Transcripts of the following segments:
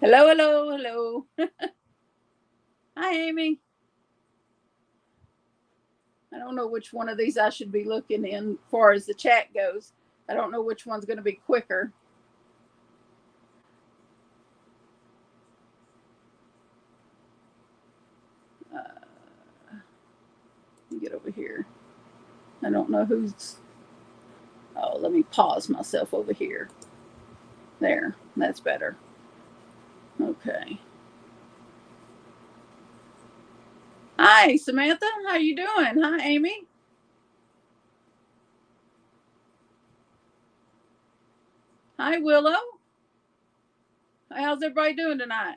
Hello, hello, hello. Hi, Amy. I don't know which one of these I should be looking in far as the chat goes. I don't know which one's going to be quicker. Get over here. I don't know who's. Oh, let me pause myself over here. There, that's better. Okay. Hi, Samantha. How you doing? Hi, Amy. Hi, Willow. How's everybody doing tonight?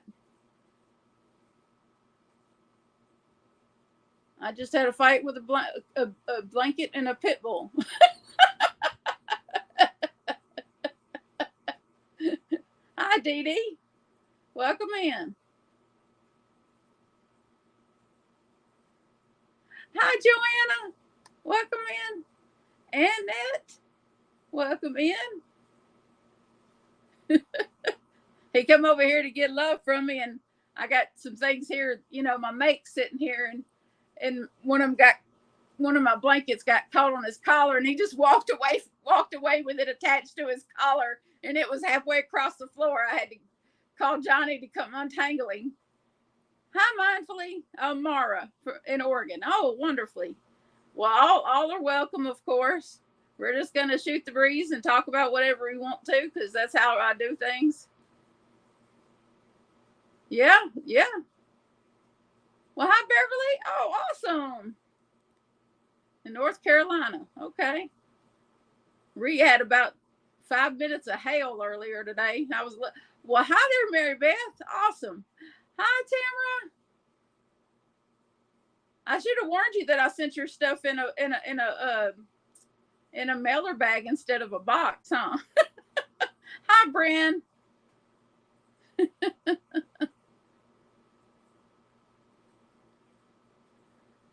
I just had a fight with a blanket and a pit bull. Hi, Dee Dee. Welcome in. Hi, Joanna. Welcome in. Annette. Welcome in. He come over here to get love from me, and I got some things here. You know, my make sitting here, and one of my blankets got caught on his collar, and he just walked away with it attached to his collar, and it was halfway across the floor. I had to call Johnny to come untangle him. Hi, mindfully, Mara in Oregon. Oh, wonderfully. Well, all are welcome, of course. We're just going to shoot the breeze and talk about whatever we want to, because that's how I do things. Yeah, yeah. Well, hi, Beverly. Oh, awesome. In North Carolina. Okay. We had about 5 minutes of hail earlier today. Well, hi there, Mary Beth. Awesome. Hi, Tamara. I should have warned you that I sent your stuff in a mailer bag instead of a box, huh? Hi, Bran.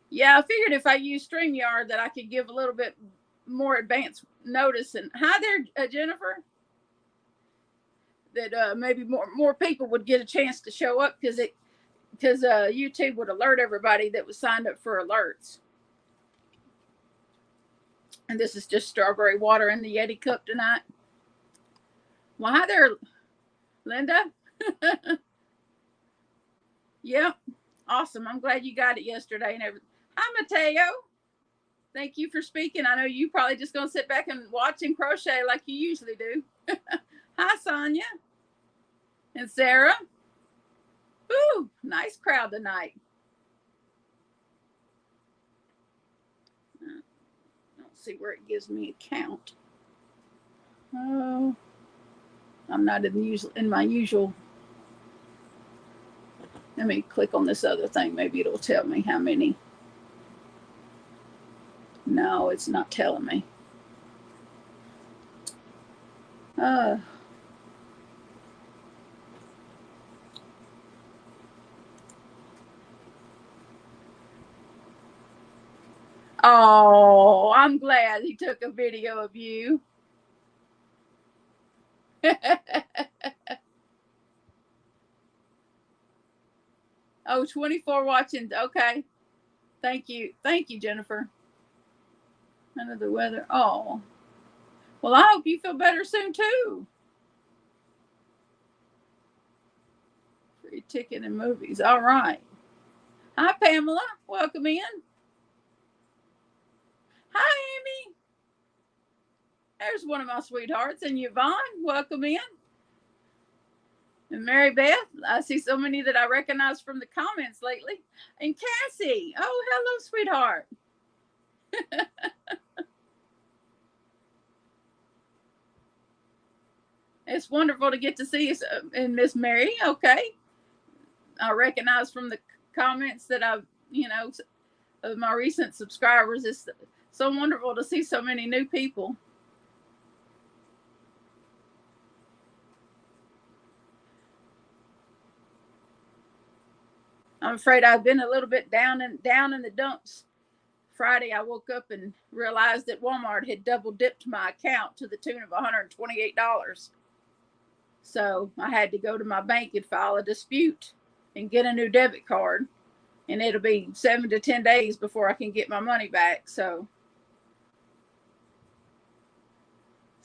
Yeah, I figured if I use StreamYard that I could give a little bit more advanced notice. And hi there, Jennifer. That maybe more people would get a chance to show up because YouTube would alert everybody that was signed up for alerts. And this is just strawberry water in the Yeti cup tonight. Well, hi there, Linda. Yep, awesome. I'm glad you got it yesterday and everything. Hi, Mateo. Thank you for speaking. I know you probably just gonna sit back and watch and crochet like you usually do. Hi, Sonia and Sarah. Ooh, nice crowd tonight. I don't see where it gives me a count. Oh, I'm not in my usual. Let me click on this other thing. Maybe it'll tell me how many. No, it's not telling me. Oh, I'm glad he took a video of you. Oh, 24 watching. Okay. Thank you. Thank you, Jennifer. Under the weather. Oh. Well, I hope you feel better soon, too. Free ticket and movies. All right. Hi, Pamela. Welcome in. Hi, Amy. There's one of my sweethearts. And Yvonne, welcome in. And Mary Beth, I see so many that I recognize from the comments lately. And Cassie. Oh, hello, sweetheart. It's wonderful to get to see you. And Miss Mary, okay. I recognize from the comments that I've, of my recent subscribers. It's so wonderful to see so many new people. I'm afraid I've been a little bit down in the dumps. Friday, I woke up and realized that Walmart had double dipped my account to the tune of $128. So I had to go to my bank and file a dispute and get a new debit card. And it'll be 7 to 10 days before I can get my money back. So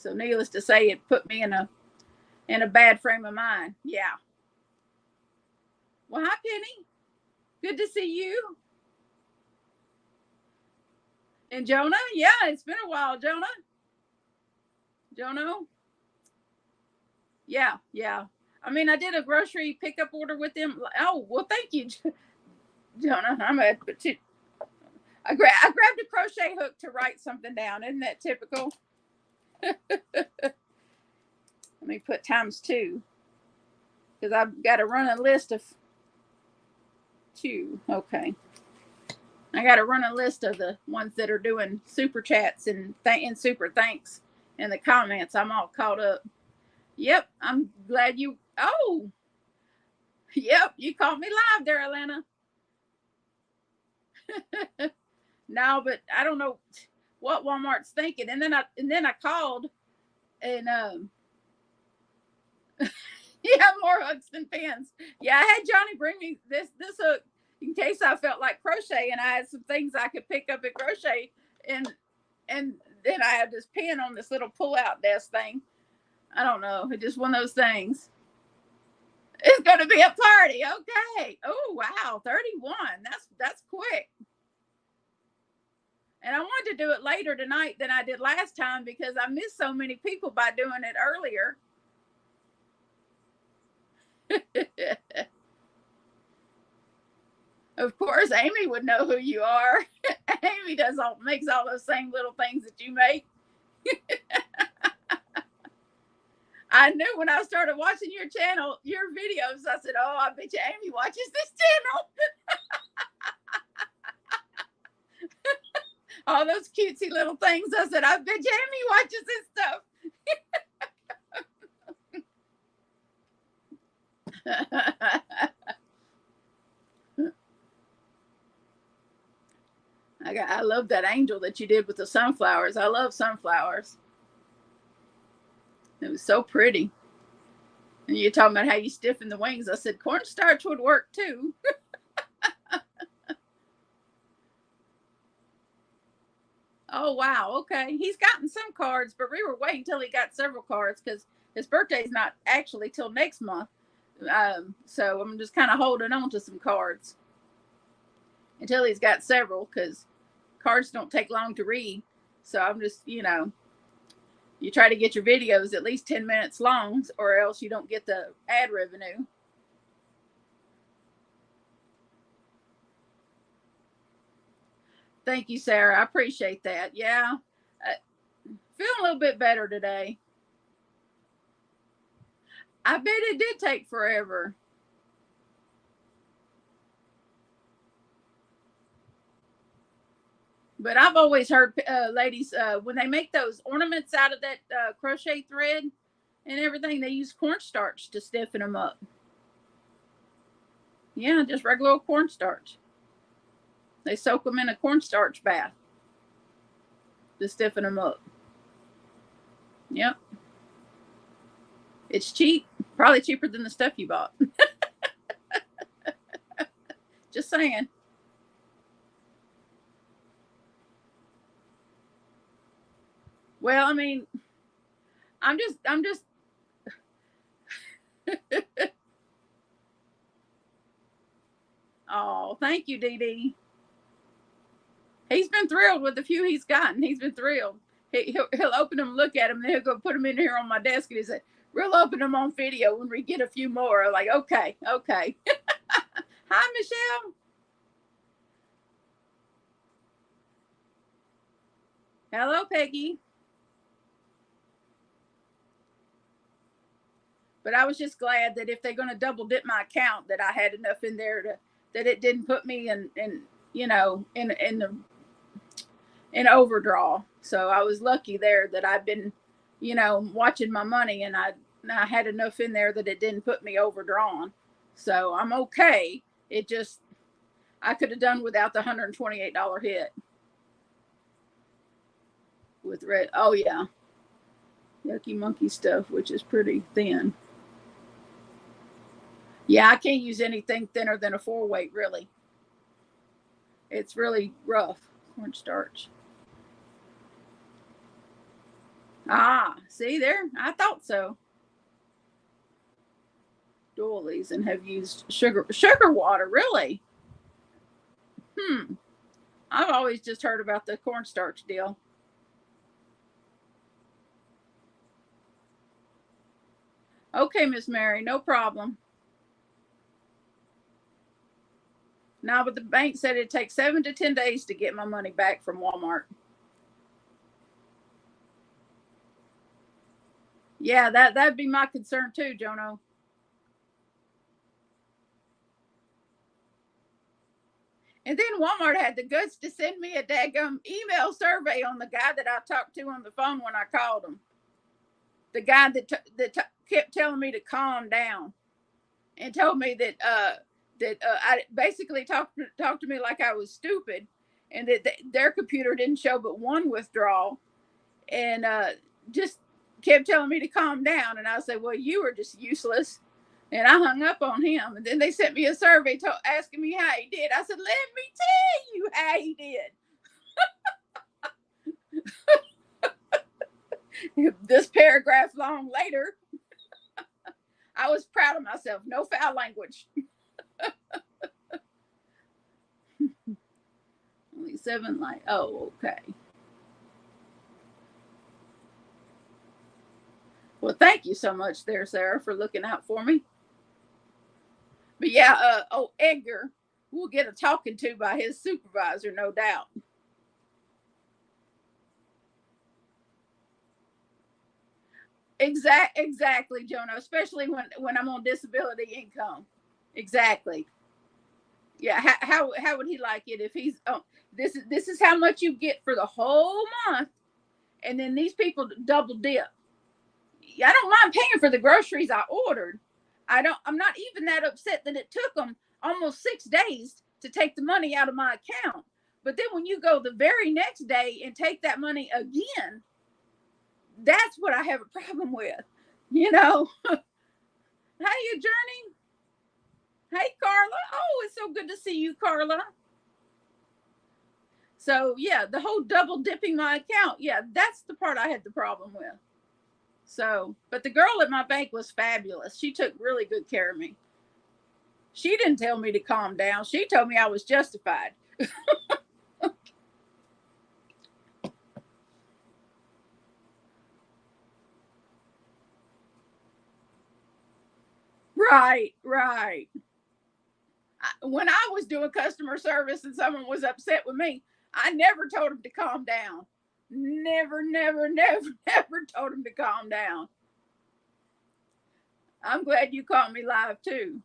needless to say, it put me in a bad frame of mind. Yeah. Well, hi, Penny. Good to see you. And Jonah? Yeah, it's been a while, Jonah. Jono? Yeah, yeah. I mean, I did a grocery pickup order with them. Oh, well, thank you, Jonah. I grabbed a crochet hook to write something down. Isn't that typical? Let me put ×2 because I've got to run a list of 2. Okay. I got to run a list of the ones that are doing super chats and super thanks in the comments. I'm all caught up. Yep. I'm glad you. Oh, yep. You caught me live there, Atlanta. No, but I don't know what Walmart's thinking. And then I called and yeah, more hooks than pins. Yeah, I had Johnny bring me this hook in case I felt like crochet, and I had some things I could pick up at crochet, and then I had this pin on this little pull-out desk thing. I don't know. It's just one of those things. It's going to be a party. Okay. Oh, wow. 31. That's quick. And I wanted to do it later tonight than I did last time because I missed so many people by doing it earlier. Of course, Amy would know who you are. Amy makes all those same little things that you make. I knew when I started watching your channel, your videos, I said, oh, I bet you Amy watches this channel. All those cutesy little things. I said, I bet you Amy watches this stuff. I love that angel that you did with the sunflowers. I love sunflowers. It was so pretty. And you're talking about how you stiffen the wings. I said cornstarch would work too. Oh, wow. Okay. He's gotten some cards, but we were waiting until he got several cards because his birthday's not actually till next month. So I'm just kind of holding on to some cards until he's got several because cards don't take long to read. So I'm just, you try to get your videos at least 10 minutes long or else you don't get the ad revenue. Thank you, Sarah. I appreciate that. Yeah. Feeling a little bit better today. I bet it did take forever. But I've always heard ladies, when they make those ornaments out of that crochet thread and everything, they use cornstarch to stiffen them up. Yeah, just regular cornstarch. They soak them in a cornstarch bath to stiffen them up. Yep. It's cheap. Probably cheaper than the stuff you bought. Just saying. Well, I mean, I'm just Oh, thank you, Dee Dee. He's been thrilled with the few he's gotten. He's been thrilled. He'll open them, look at them, then he'll go put them in here on my desk, and he said, "We'll open them on video when we get a few more." I'm like, okay. Hi, Michelle. Hello, Peggy. But I was just glad that if they're going to double dip my account, that I had enough in there that it didn't put me in overdraw. So I was lucky there that I've been, watching my money, and I had enough in there that it didn't put me overdrawn. So I'm okay. It just, I could have done without the $128 hit with red. Oh yeah. Yucky monkey stuff, which is pretty thin. Yeah, I can't use anything thinner than a 4-weight, really. It's really rough, cornstarch. Ah, see there? I thought so. Doilies and have used sugar water, really? Hmm. I've always just heard about the cornstarch deal. Okay, Miss Mary, no problem. Now, but the bank said it takes 7 to 10 days to get my money back from Walmart. Yeah, that'd be my concern too, Jono. And then Walmart had the guts to send me a daggum email survey on the guy that I talked to on the phone when I called him. The guy that kept telling me to calm down and told me that I basically talked to me like I was stupid, and that their computer didn't show but one withdrawal, and just kept telling me to calm down. And I said, "Well, you were just useless." And I hung up on him. And then they sent me a survey asking me how he did. I said, "Let me tell you how he did." This paragraph long later, I was proud of myself. No foul language. Only 7 like, oh, okay. Well, thank you so much there, Sarah, for looking out for me. But yeah, Edgar will get a talking to by his supervisor, no doubt. Exactly, Jonah. Especially when I'm on disability income. Exactly. Yeah. How would he like it if he's this is how much you get for the whole month, and then these people double dip. I don't mind paying for the groceries I ordered. I'm not even that upset that it took them almost 6 days to take the money out of my account. But then when you go the very next day and take that money again, that's what I have a problem with. You know. Hey, you Journey. Hey, Carla. Oh, it's so good to see you, Carla. So yeah, the whole double dipping my account. Yeah, that's the part I had the problem with. So, but the girl at my bank was fabulous. She took really good care of me. She didn't tell me to calm down. She told me I was justified. Right, right. When I was doing customer service and someone was upset with me, I never told them to calm down. Never, never, never, never told them to calm down. I'm glad you caught me live too.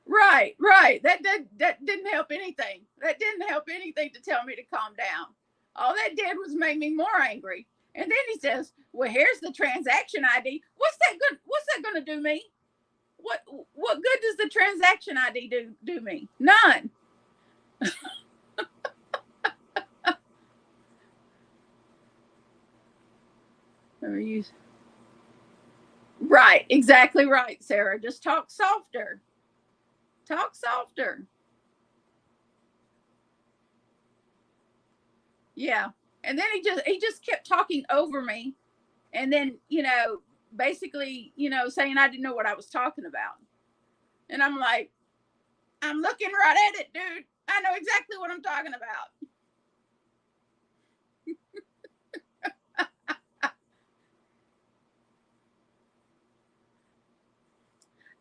Right, right. That didn't help anything. That didn't help anything to tell me to calm down. All that did was make me more angry. And then he says, "Well, here's the transaction ID." What's that going to do me? What what good does the transaction ID do me? None. Let me use. Right, exactly right, Sarah. Just talk softer. Talk softer. Yeah. And then he just kept talking over me, and then basically saying I didn't know what I was talking about. And I'm like, I'm looking right at it, dude. I know exactly what I'm talking about.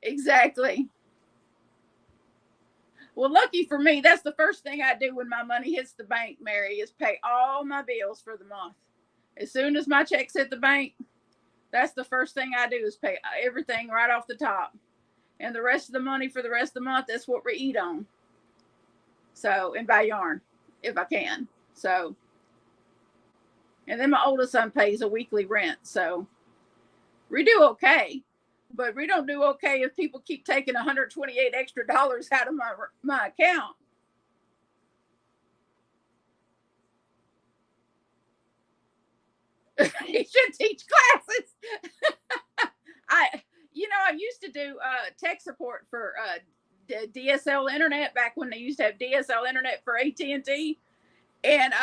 Exactly. Well, lucky for me, that's the first thing I do when my money hits the bank, Mary, is pay all my bills for the month. As soon as my checks hit the bank, that's the first thing I do is pay everything right off the top. And the rest of the money for the rest of the month, that's what we eat on. So, and buy yarn if I can. So, and then my oldest son pays a weekly rent. So we do okay. But we don't do okay if people keep taking 128 extra dollars out of my account. He should teach classes. do tech support for DSL internet back when they used to have DSL internet for AT&T, and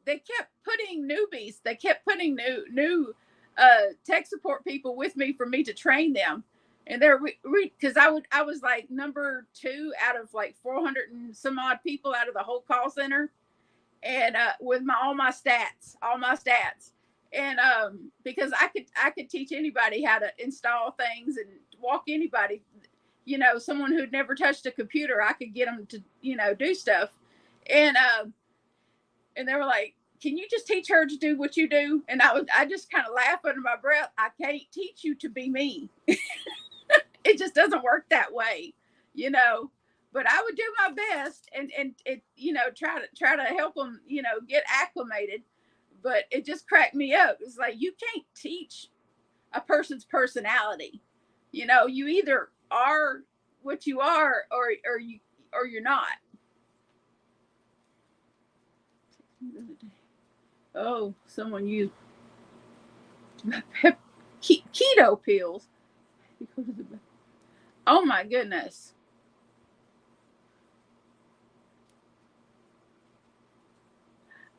they kept putting newbies. They kept putting new tech support people with me for me to train them. And they're because I was like number 2 out of like 400 and some odd people out of the whole call center, and with all my stats, and because I could teach anybody how to install things and walk anybody, someone who'd never touched a computer, I could get them to do stuff, and they were like, can you just teach her to do what you do? And I just kind of laugh under my breath. I can't teach you to be me. It just doesn't work that way, but I would do my best and it, try to help them, get acclimated. But it just cracked me up. It's like, you can't teach a person's personality. You either are what you are, or you're not. Oh, someone used keto pills. Oh my goodness.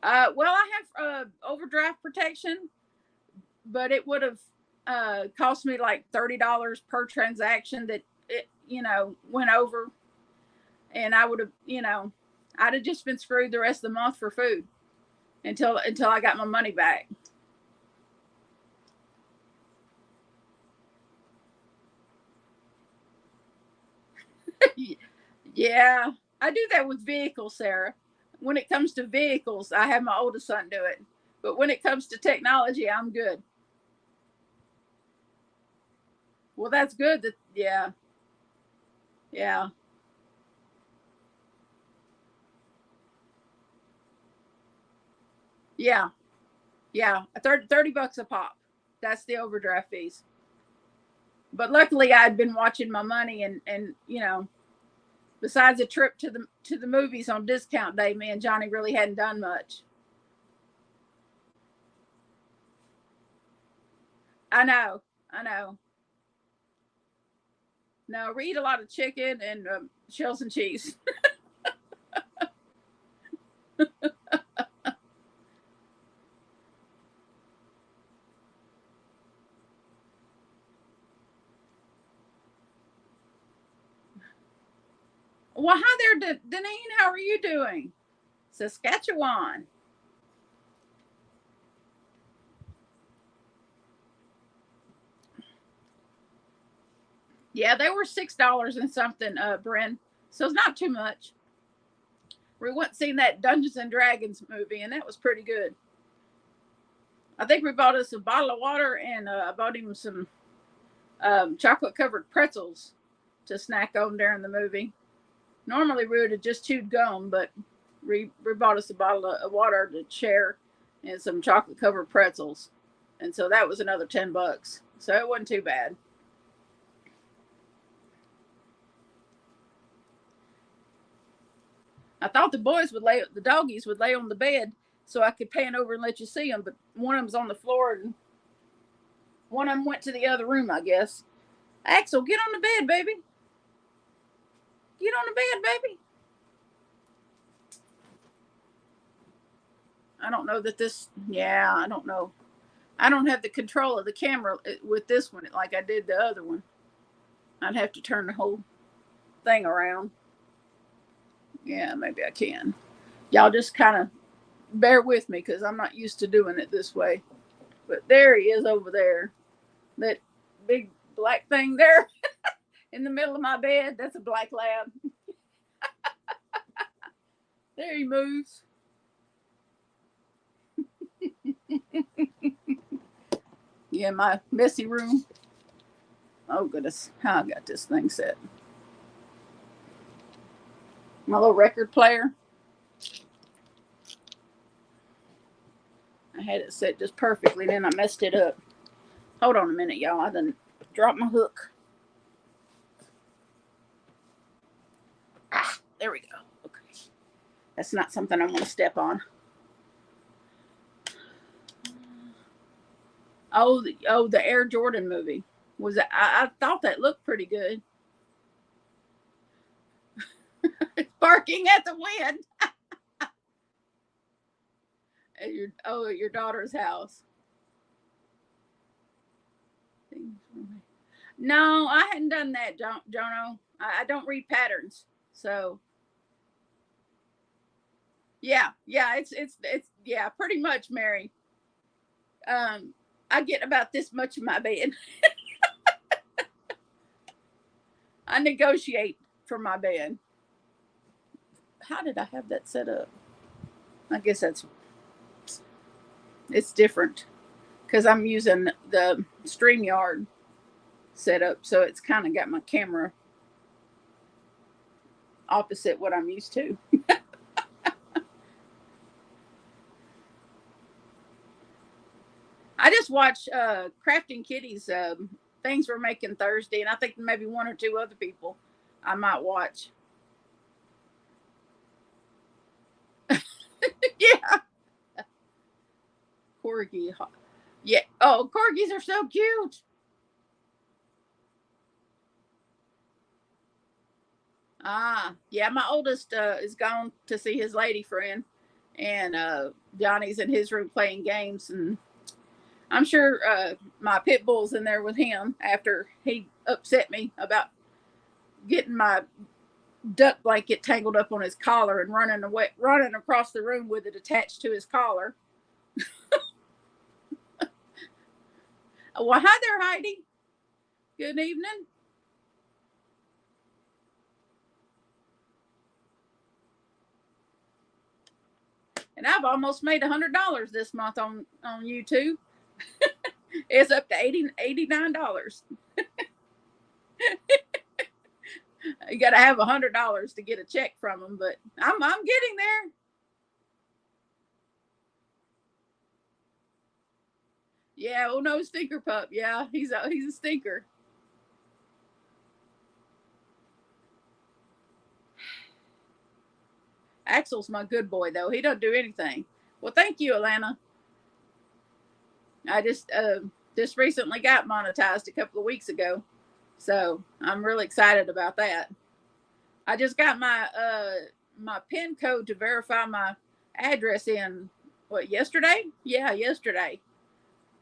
Well, I have overdraft protection, but it would have cost me like $30 per transaction that it, went over, and I would have, I'd have just been screwed the rest of the month for food until I got my money back. Yeah, I do that with vehicles, Sarah. When it comes to vehicles, I have my oldest son do it. But when it comes to technology, I'm good. Well, that's good. Yeah. Yeah. Yeah. Yeah. 30 bucks a pop. That's the overdraft fees. But luckily I'd been watching my money, and besides a trip to the movies on discount day, me and Johnny really hadn't done much. I know. I know. No, we eat a lot of chicken and shells and cheese. Well, hi there, Deneen. How are you doing? Saskatchewan. Yeah, they were $6 and something, Bryn. So it's not too much. We went and seen that Dungeons and Dragons movie, and that was pretty good. I think we bought us a bottle of water, and I bought him some chocolate covered pretzels to snack on during the movie. Normally we would have just chewed gum, but we bought us a bottle of water to share and some chocolate covered pretzels. And so that was another $10. So it wasn't too bad. I thought the doggies would lay on the bed so I could pan over and let you see them, but one of them's on the floor and one of them went to the other room, I guess. Axel, get on the bed, baby. Get on the bed, baby. I don't know that yeah, I don't know. I don't have the control of the camera with this one like I did the other one. I'd have to turn the whole thing around. Yeah, maybe I can. Y'all just kind of bear with me because I'm not used to doing it this way. But there he is over there. That big black thing there in the middle of my bed, that's a black lab. There he moves. Yeah, my messy room. Oh, goodness. How I got this thing set. My little record player. I had it set just perfectly, then I messed it up. Hold on a minute, y'all. I done dropped my hook. Ah, there we go. Okay. That's not something I want to step on. Oh, the Air Jordan movie. Was that, I thought that looked pretty good. Barking at the wind at your daughter's house. No, I hadn't done that, Jono. I don't read patterns, so yeah, it's yeah, pretty much, Mary. Um, I get about this much of my bed. I negotiate for my bed. How did I have that set up? I guess it's different because I'm using the StreamYard setup, so it's kind of got my camera opposite what I'm used to. I just watched Crafting Kitty's things we're making Thursday, and I think maybe one or two other people I might watch. Yeah, corgi. Yeah. Oh, corgis are so cute. Ah, yeah. My oldest is gone to see his lady friend, and Johnny's in his room playing games, and I'm sure my pit bull's in there with him after he upset me about getting my duck blanket tangled up on his collar and running across the room with it attached to his collar. Well, hi there, Heidi. Good evening. And I've almost made $100 this month on YouTube. It's up to $89. You got to have $100 to get a check from them, but I'm getting there. Yeah, oh no, stinker pup. Yeah, he's a stinker. Axel's my good boy though. He don't do anything. Well, thank you, Alana. I just recently got monetized a couple of weeks ago, so I'm really excited about that. I just got my pin code to verify my address in what, yesterday? Yeah, yesterday.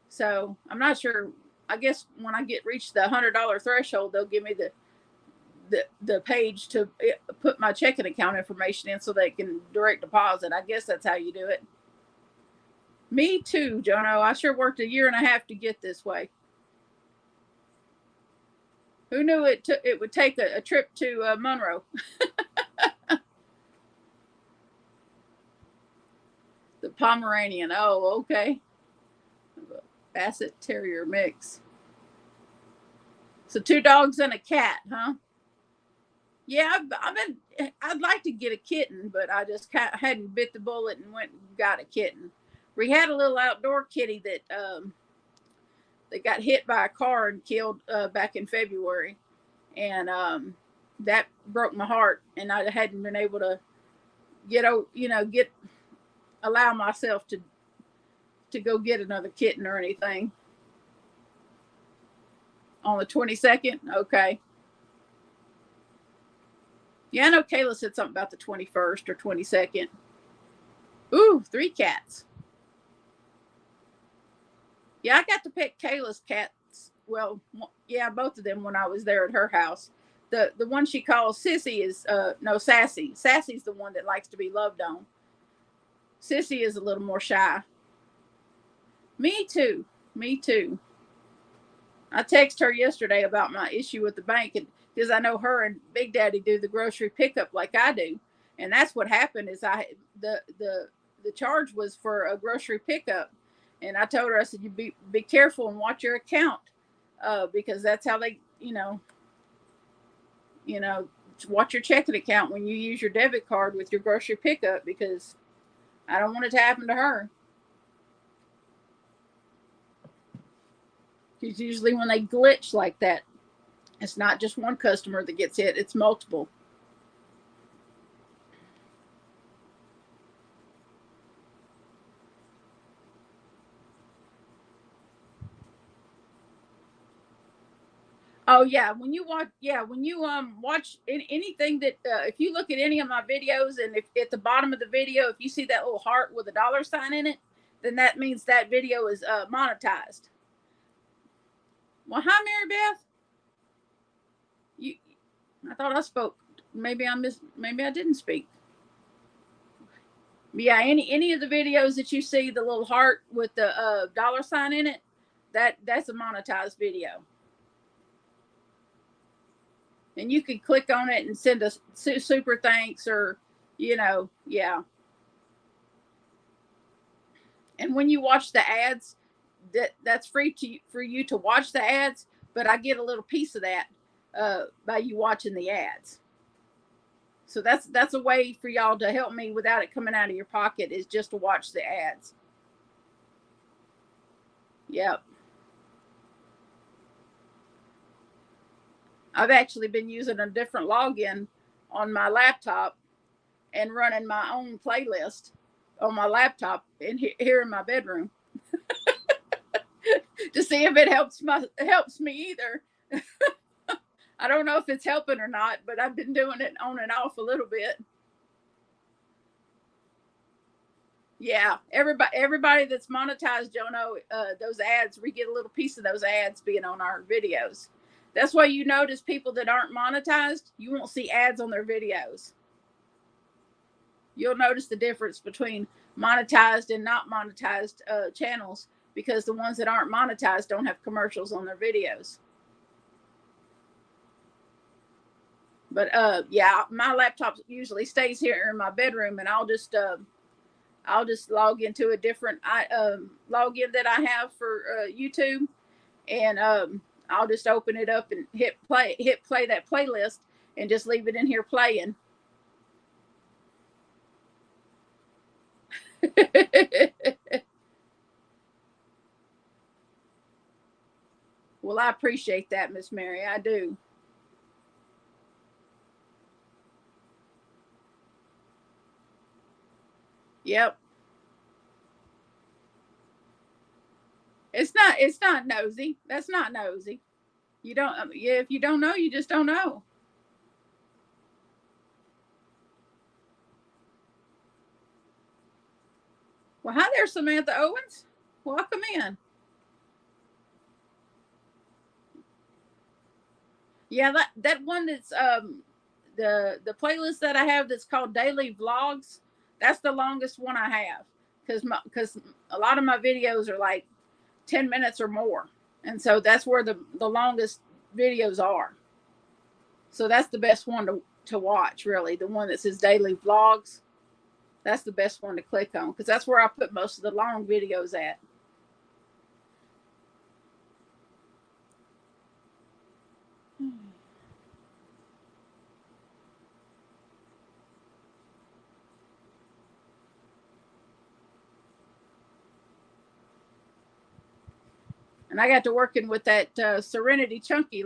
So I'm not sure. I guess when I get reach the $100 threshold, they'll give me the page to put my checking account information in so they can direct deposit. I guess that's how you do it. Me too, Jono. I sure worked a year and a half to get this way. Who knew it would take a trip to Monroe? The Pomeranian. Oh, okay. Basset Terrier mix. So 2 dogs and a cat, huh? Yeah, I'd like to get a kitten, but I just hadn't bit the bullet and went and got a kitten. We had a little outdoor kitty that got hit by a car and killed back in February, and that broke my heart. And I hadn't been able to get allow myself to go get another kitten or anything. On the 22nd, okay. Yeah, I know Kayla said something about the 21st or 22nd. Ooh, 3 cats. Yeah, I got to pick Kayla's cats. Well, yeah, both of them when I was there at her house. The one she calls Sissy is no, Sassy. Sassy's the one that likes to be loved on. Sissy is a little more shy. Me too. Me too. I texted her yesterday about my issue with the bank, and because I know her and Big Daddy do the grocery pickup like I do, and that's what happened. Is the charge was for a grocery pickup, and I told her, I said, you be careful and watch your account, because that's how they you know watch your checking account when you use your debit card with your grocery pickup, because I don't want it to happen to her. Because usually when they glitch like that, it's not just one customer that gets hit, it's multiple. Oh yeah, when you watch, yeah, when you watch anything that if you look at any of my videos, and if at the bottom of the video, if you see that little heart with a dollar sign in it, then that means that video is monetized. Well, hi Mary Beth. You, I thought I spoke. Maybe I missed. Maybe I didn't speak. Yeah, any of the videos that you see the little heart with the dollar sign in it, that's a monetized video. And you can click on it and send us super thanks, or yeah. And when you watch the ads, that's free for you to watch the ads, but I get a little piece of that by you watching the ads. So that's a way for y'all to help me without it coming out of your pocket, is just to watch the ads. Yep. I've actually been using a different login on my laptop and running my own playlist on my laptop here in my bedroom to see if it helps me either. I don't know if it's helping or not, but I've been doing it on and off a little bit. Yeah, everybody that's monetized, Jono, those ads, we get a little piece of those ads being on our videos. That's why you notice people that aren't monetized, you won't see ads on their videos. You'll notice the difference between monetized and not monetized channels, because the ones that aren't monetized don't have commercials on their videos. But yeah, my laptop usually stays here in my bedroom, and I'll just log into a different login that I have for YouTube, and I'll just open it up and hit play that playlist, and just leave it in here playing. Well, I appreciate that, Miss Mary. I do. Yep. It's not nosy. That's not nosy. You don't. Yeah, if you don't know, you just don't know. Well, hi there, Samantha Owens. Welcome in. Yeah, that one that's the playlist that I have that's called Daily Vlogs. That's the longest one I have, because a lot of my videos are like 10 minutes or more, and so that's where the longest videos are. So that's the best one to watch, really. The one that says Daily Vlogs. That's the best one to click on, because that's where I put most of the long videos at. And I got to working with that Serenity Chunky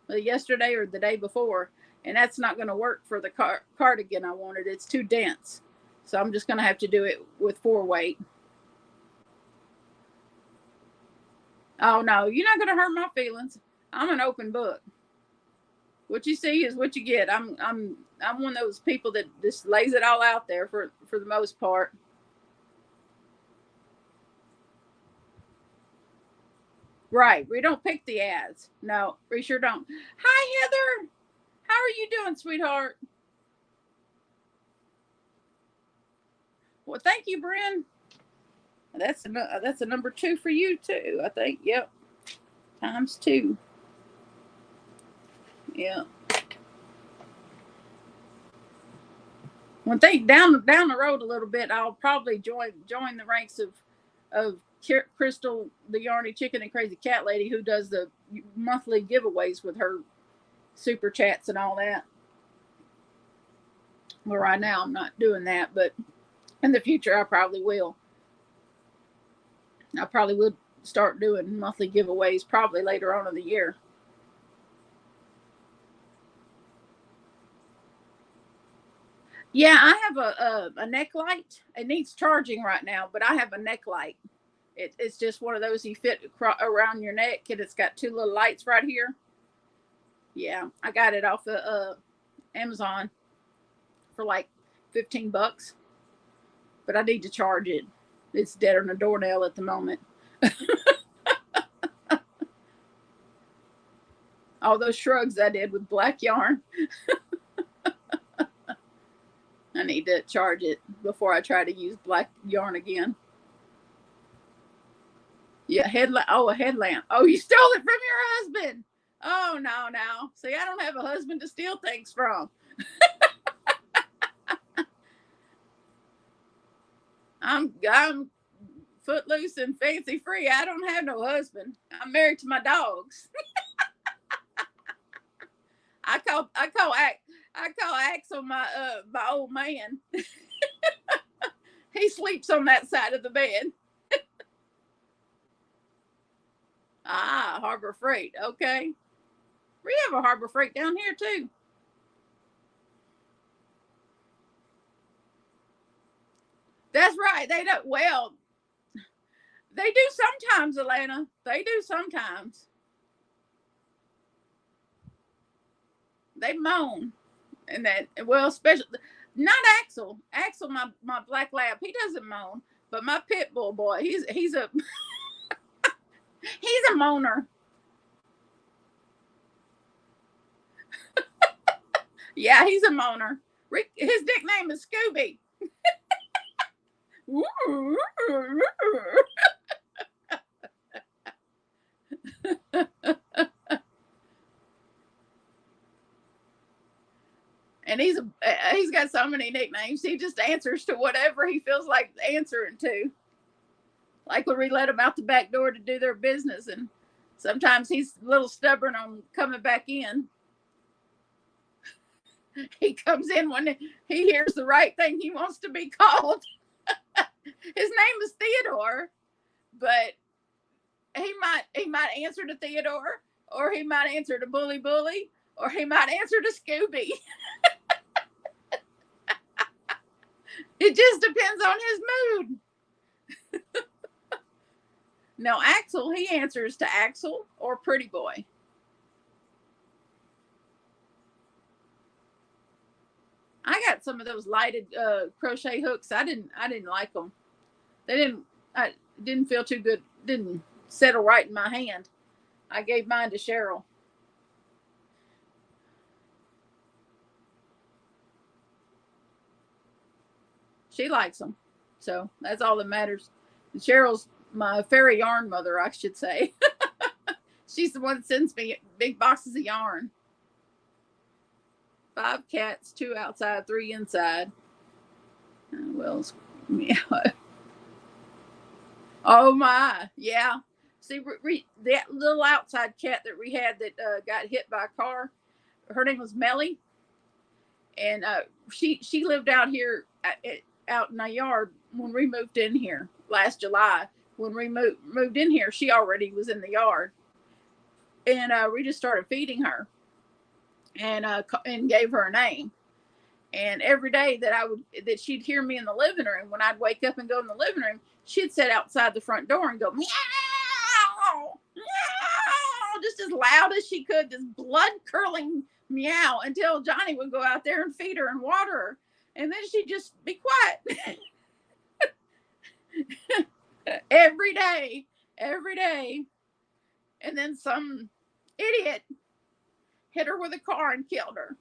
yesterday or the day before, and that's not going to work for the cardigan I wanted. It's too dense, so I'm just going to have to do it with 4-weight. Oh no, you're not going to hurt my feelings. I'm an open book. What you see is what you get. I'm one of those people that just lays it all out there for the most part. Right. We don't pick the ads. No, we sure don't. Hi, Heather. How are you doing, sweetheart? Well, thank you, Bryn. That's a number 2 for you too, I think. Yep. Times 2. Yeah. One thing down the road a little bit, I'll probably join the ranks of Crystal, the Yarny Chicken and Crazy Cat Lady, who does the monthly giveaways with her super chats and all that. Well, right now I'm not doing that, but in the future I probably will. I probably would start doing monthly giveaways probably later on in the year. Yeah, I have a neck light. It needs charging right now, but I have a neck light. It's just one of those you fit around your neck, and it's got two little lights right here. Yeah, I got it off the Amazon for like $15, but I need to charge it. It's dead on the doornail at the moment. All those shrugs I did with black yarn. I need to charge it before I try to use black yarn again. Yeah, headlamp. Oh, a headlamp. Oh, you stole it from your husband. Oh, no. See, I don't have a husband to steal things from. I'm footloose and fancy free. I don't have no husband. I'm married to my dogs. I call Axel my old man. He sleeps on that side of the bed. Harbor Freight. Okay. We have a Harbor Freight down here too. That's right. They don't. Well, they do sometimes, Atlanta. They do sometimes. They moan, and that, well, especially not Axel. Axel, my black lab, he doesn't moan, but my pit bull boy, he's a he's a moaner. Yeah, he's a moaner. His nickname is Scooby. And he's got so many nicknames. He just answers to whatever he feels like answering to. Like when we let him out the back door to do their business, and sometimes he's a little stubborn on coming back in. He comes in when he hears the right thing he wants to be called. His name is Theodore, but he might answer to Theodore, or he might answer to Bully, or he might answer to Scooby. It just depends on his mood. No, Axel, he answers to Axel or Pretty Boy. I got some of those lighted crochet hooks. I didn't like them. I didn't feel too good. Didn't settle right in my hand. I gave mine to Cheryl. She likes them, so that's all that matters. And Cheryl's my fairy yarn mother, I should say. She's the one that sends me big boxes of yarn. 5 cats, 2 outside, 3 inside. Well, yeah. Oh my, yeah. See, that little outside cat that we had that got hit by a car, her name was Melly, and she lived out here out in my yard when we moved in here last July. When we moved in here, she already was in the yard, and we just started feeding her, and gave her a name. And every day that she'd hear me in the living room, when I'd wake up and go in the living room, she'd sit outside the front door and go meow, meow, just as loud as she could, this blood curdling meow, until Johnny would go out there and feed her and water her, and then she'd just be quiet. every day, and then some idiot hit her with a car and killed her.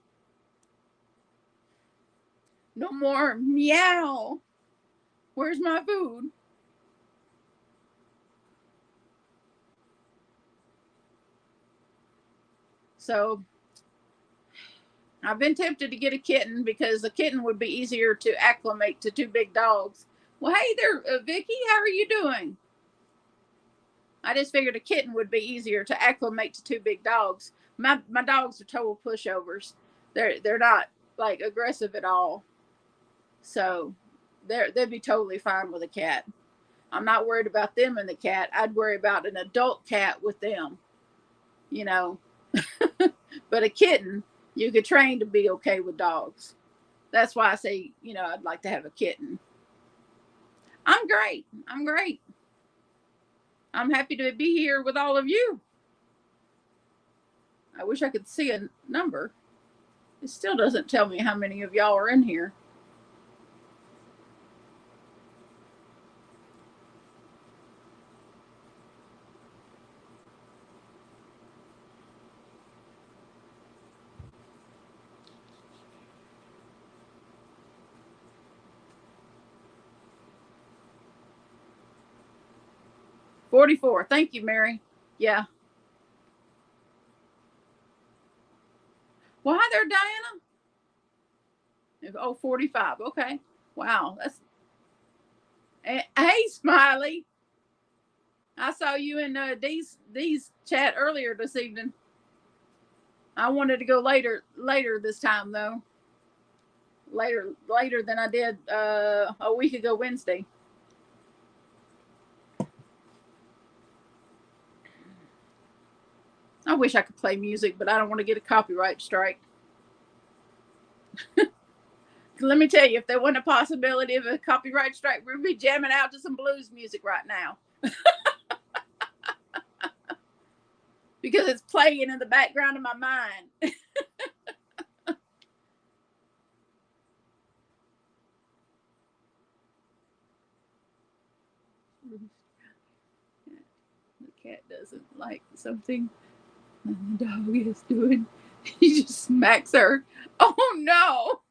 No more meow. Where's my food? So I've been tempted to get a kitten, because a kitten would be easier to acclimate to 2 big dogs. Well, hey there, Vicky, how are you doing? I just figured a kitten would be easier to acclimate to 2 big dogs. My dogs are total pushovers. They're not like aggressive at all. So they'd be totally fine with a cat. I'm not worried about them and the cat. I'd worry about an adult cat with them, you know. But a kitten, you could train to be okay with dogs. That's why I say, I'd like to have a kitten. I'm great. I'm happy to be here with all of you. I wish I could see a number. It still doesn't tell me how many of y'all are in here. $44. Thank you, Mary. Yeah. Well, hi there, Diana. Oh, 45. Okay. Wow. That's. Hey, Smiley. I saw you in Dee's chat earlier this evening. I wanted to go later this time though. Later than I did a week ago Wednesday. I wish I could play music, but I don't want to get a copyright strike. Let me tell you, if there wasn't a possibility of a copyright strike, we'd be jamming out to some blues music right now. Because it's playing in the background of my mind. The cat doesn't like something and the dog is doing. He just smacks her. Oh no.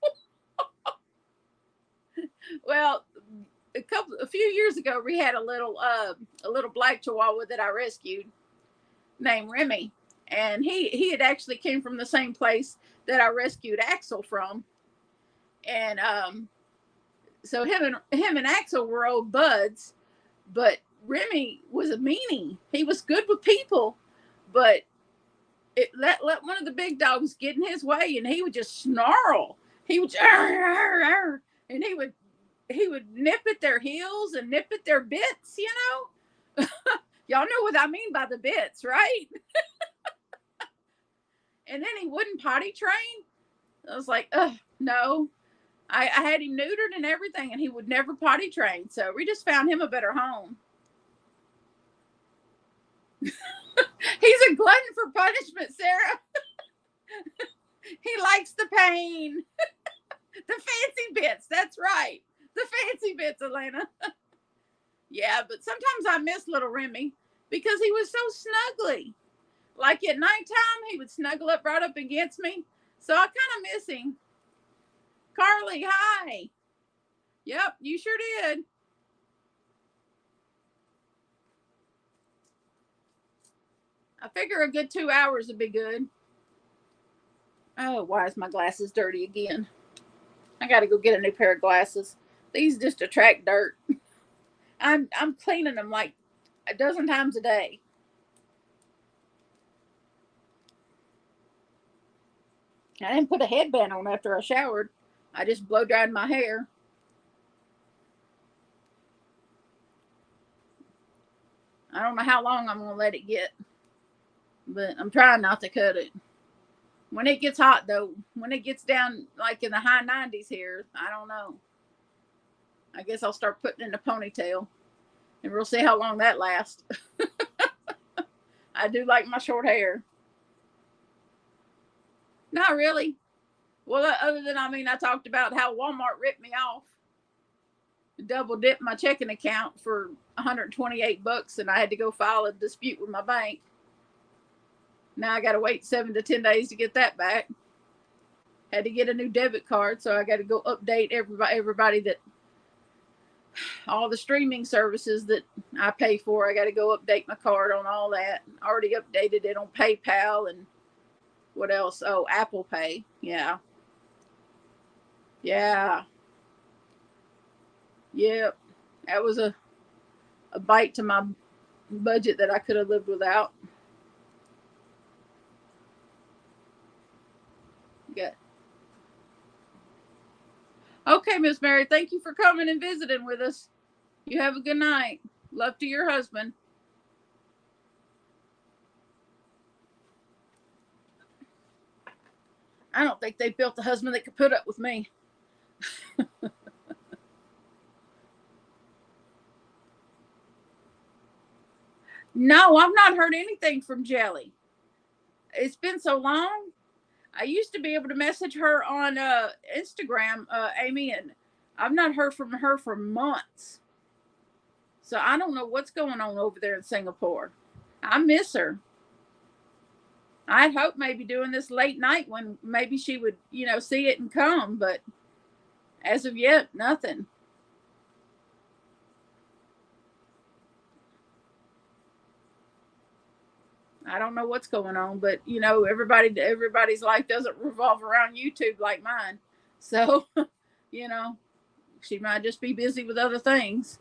Well, a few years ago, we had a little black Chihuahua that I rescued named Remy, and he had actually came from the same place that I rescued Axel from, and so him and Axel were old buds, but Remy was a meanie. He was good with people, but it let one of the big dogs get in his way, and he would just snarl. He would, and he would nip at their heels and nip at their bits, you know. Y'all know what I mean by the bits, right? And then he wouldn't potty train. I was like, no. I had him neutered and everything, and he would never potty train. So we just found him a better home. He's a glutton for punishment, Sarah. He likes the pain. The fancy bits. That's right. The fancy bits, Elena. Yeah, but sometimes I miss little Remy because he was so snuggly. Like at nighttime, he would snuggle up right up against me. So I kind of miss him. Carly, hi. Yep, you sure did. I figure a good 2 hours would be good. Oh, why is my glasses dirty again? I got to go get a new pair of glasses. These just attract dirt. I'm cleaning them like a dozen times a day. I didn't put a headband on after I showered. I just blow dried my hair. I don't know how long I'm going to let it get, but I'm trying not to cut it. When it gets hot, though, when it gets down like in the high 90s here, I don't know. I guess I'll start putting in a ponytail, and we'll see how long that lasts. I do like my short hair. Not really. Well, other than, I talked about how Walmart ripped me off. Double dipped my checking account for $128, and I had to go file a dispute with my bank. Now I got to wait 7 to 10 days to get that back. Had to get a new debit card, so I got to go update everybody that all the streaming services that I pay for. I got to go update my card on all that. I already updated it on PayPal and what else? Oh, Apple Pay. Yeah. Yeah. Yep. That was a bite to my budget that I could have lived without. Yeah. Okay, Miss Mary, thank you for coming and visiting with us. You have a good night. Love to your husband. I don't think they built a husband that could put up with me. No, I've not heard anything from Jelly. It's been so long. I used to be able to message her on Instagram, Amy, and I've not heard from her for months. So I don't know what's going on over there in Singapore. I miss her. I'd hope maybe doing this late night when maybe she would, see it and come, but as of yet, nothing. I don't know what's going on, but everybody's life doesn't revolve around YouTube like mine. So, you know, she might just be busy with other things.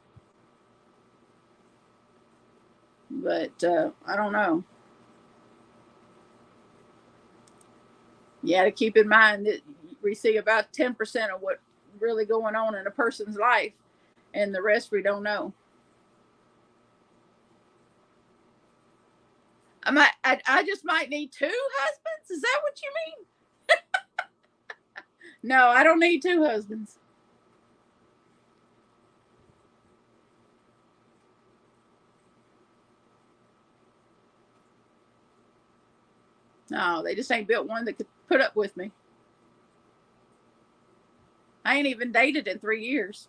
But I don't know. You got to keep in mind that we see about 10% of what really going on in a person's life, and the rest we don't know. I just might need two husbands. Is that what you mean? No, I don't need two husbands. No, they just ain't built one that could put up with me. I ain't even dated in 3 years.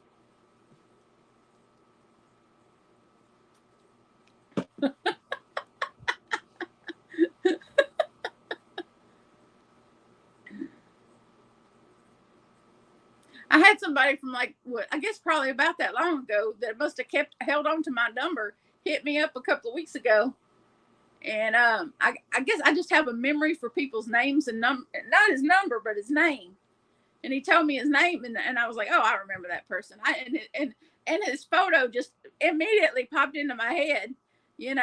I had somebody from I guess probably about that long ago that must have held on to my number, hit me up a couple of weeks ago. And I guess I just have a memory for people's names and not his number, but his name. And he told me his name, and I was like, oh, I remember that person. And his photo just immediately popped into my head. It's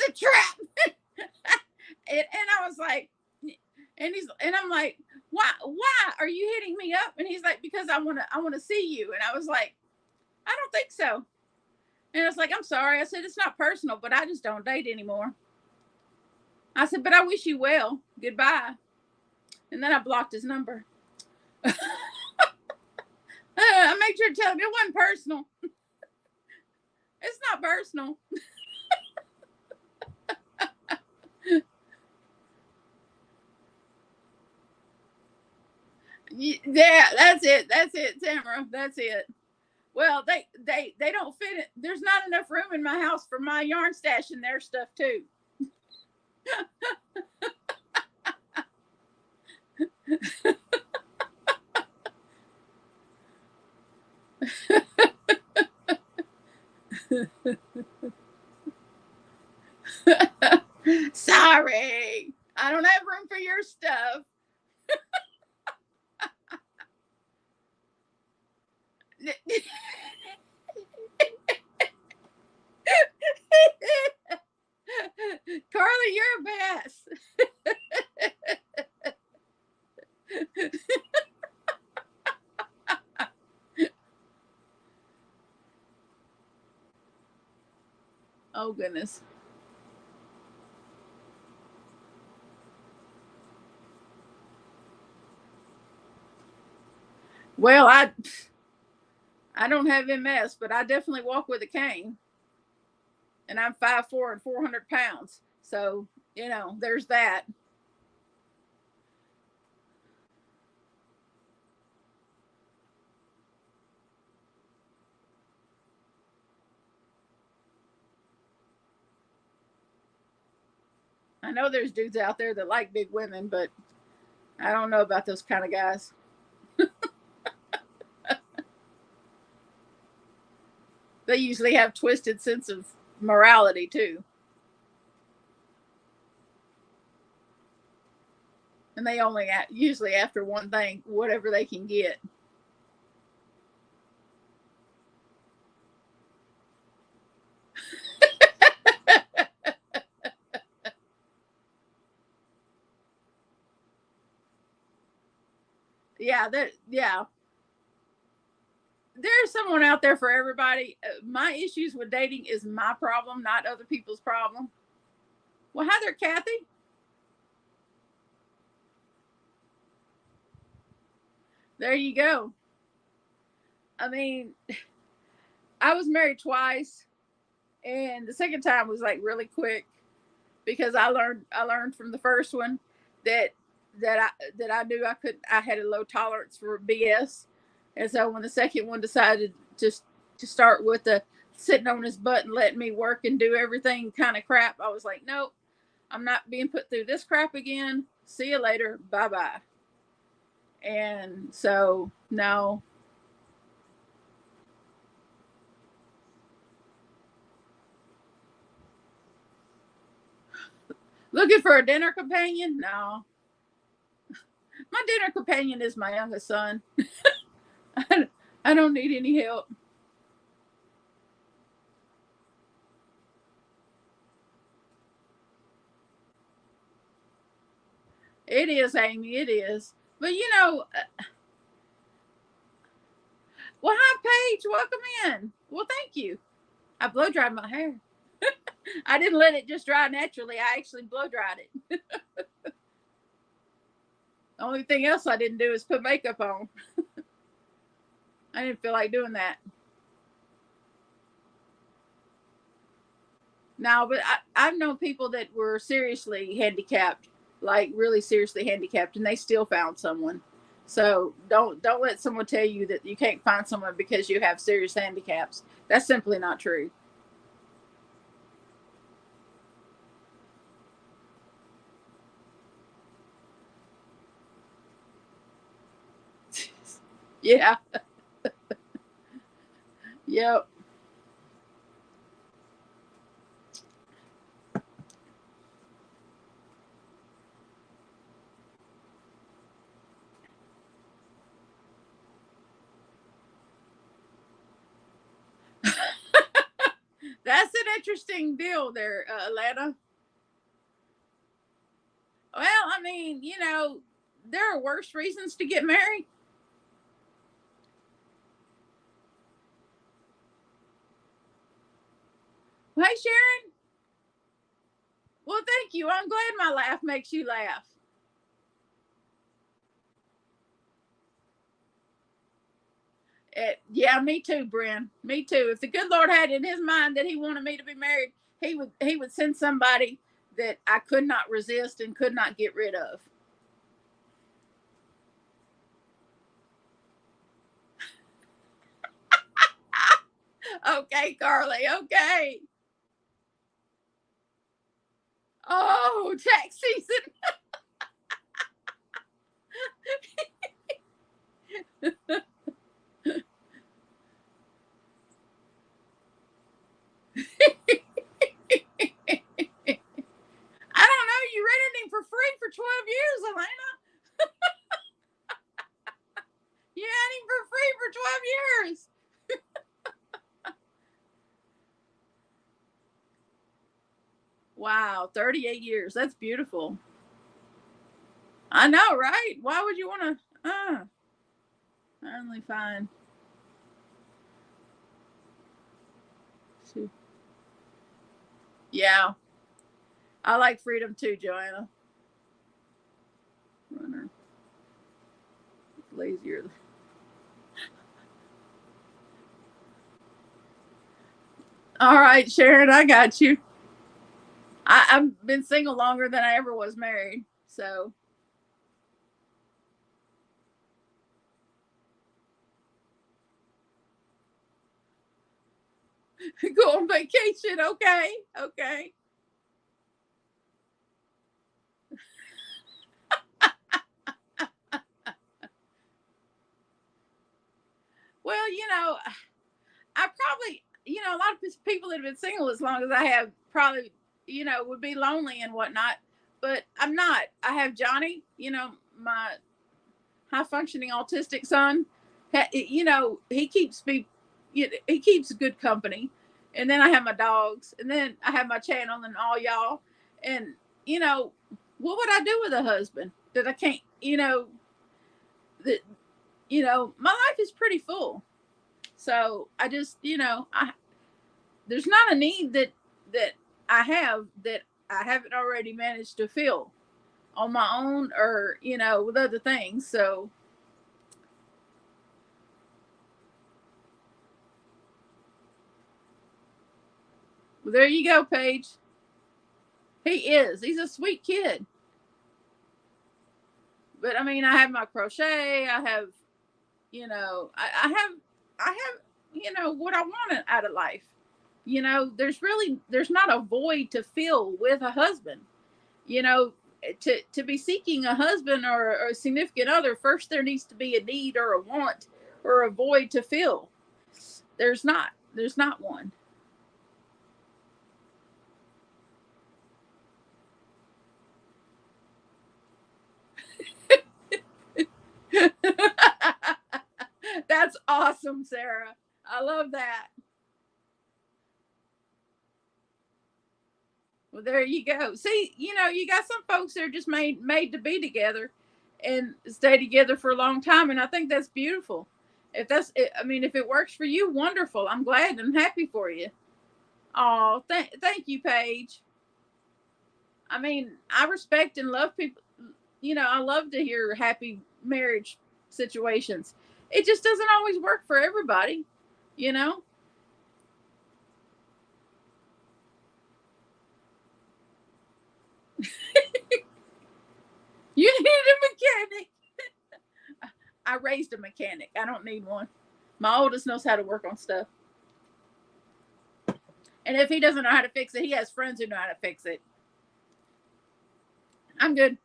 a trap. And I was like, and I'm like, why are you hitting me up? And he's like, because I want to see you. And I was like, I don't think so. And it's like, I'm sorry. I said, it's not personal, but I just don't date anymore. I said, but I wish you well. Goodbye. And then I blocked his number. I made sure to tell him it wasn't personal. It's not personal. Yeah, that's it. That's it, Tamara. That's it. Well, they don't fit it. There's not enough room in my house for my yarn stash and their stuff too. Sorry, I don't have room for your stuff. Carly, you're a mess. Oh goodness. Well, I don't have MS, but I definitely walk with a cane. And I'm 5'4" and 400 pounds. So, there's that. I know there's dudes out there that like big women, but I don't know about those kind of guys. They usually have twisted sense of morality too. And they only usually after one thing, whatever they can get. Yeah. There's someone out there for everybody. My issues with dating is my problem, not other people's problem. Well, hi there, Kathy. There you go. I mean, I was married twice. And the second time was like really quick because I learned from the first one that I knew I had a low tolerance for BS. And so when the second one decided just to start with the sitting on his butt and letting me work and do everything kind of crap, I was like, nope, I'm not being put through this crap again. See you later. Bye bye. And so, no. Looking for a dinner companion? No. My dinner companion is my youngest son. I don't need any help. It is, Amy. It is. But well, hi, Paige. Welcome in. Well, thank you. I blow dried my hair. I didn't let it just dry naturally. I actually blow dried it. The only thing else I didn't do is put makeup on. I didn't feel like doing that. No, but I've known people that were seriously handicapped, like really seriously handicapped, and they still found someone. So don't let someone tell you that you can't find someone because you have serious handicaps. That's simply not true. Yeah. Yep. That's an interesting deal there, Atlanta. Well, I mean, there are worse reasons to get married. Hey, Sharon. Well, thank you. I'm glad my laugh makes you laugh. Yeah, me too, Bryn. Me too. If the good Lord had in His mind that He wanted me to be married, He would send somebody that I could not resist and could not get rid of. Okay, Carly. Okay. Oh, tax season. I don't know. You rented him for free for 12 years, Elena. You had him for free for 12 years. Wow, 38 years. That's beautiful. I know, right? Why would you want to? Only fine. Yeah, I like freedom too, Joanna. Runner, lazier. All right, Sharon, I got you. I've been single longer than I ever was married. So go on vacation. Okay. Okay. Well, I probably, a lot of people that have been single as long as I have probably, would be lonely and whatnot. But I'm not. I have Johnny, my high functioning autistic son. He keeps me, he keeps good company. And then I have my dogs, and then I have my channel and all y'all. And, you know, what would I do with a husband that I can't, that, my life is pretty full. So I just, there's not a need that I have that I haven't already managed to fill on my own or, with other things. So Well, there you go, Paige. He is. He's a sweet kid. But I mean, I have my crochet. I have, I have, what I want out of life. There's not a void to fill with a husband. You know, to be seeking a husband or a significant other, first there needs to be a need or a want or a void to fill. There's not one. That's awesome, Sarah. I love that. Well, there you go. See, you got some folks that are just made to be together and stay together for a long time, and I think that's beautiful. If it works for you, wonderful. I'm glad and happy for you. Oh, thank you, Paige. I mean, I respect and love people. I love to hear happy marriage situations. It just doesn't always work for everybody, you know? You need a mechanic. I raised a mechanic. I don't need one. My oldest knows how to work on stuff. And if he doesn't know how to fix it, he has friends who know how to fix it. I'm good.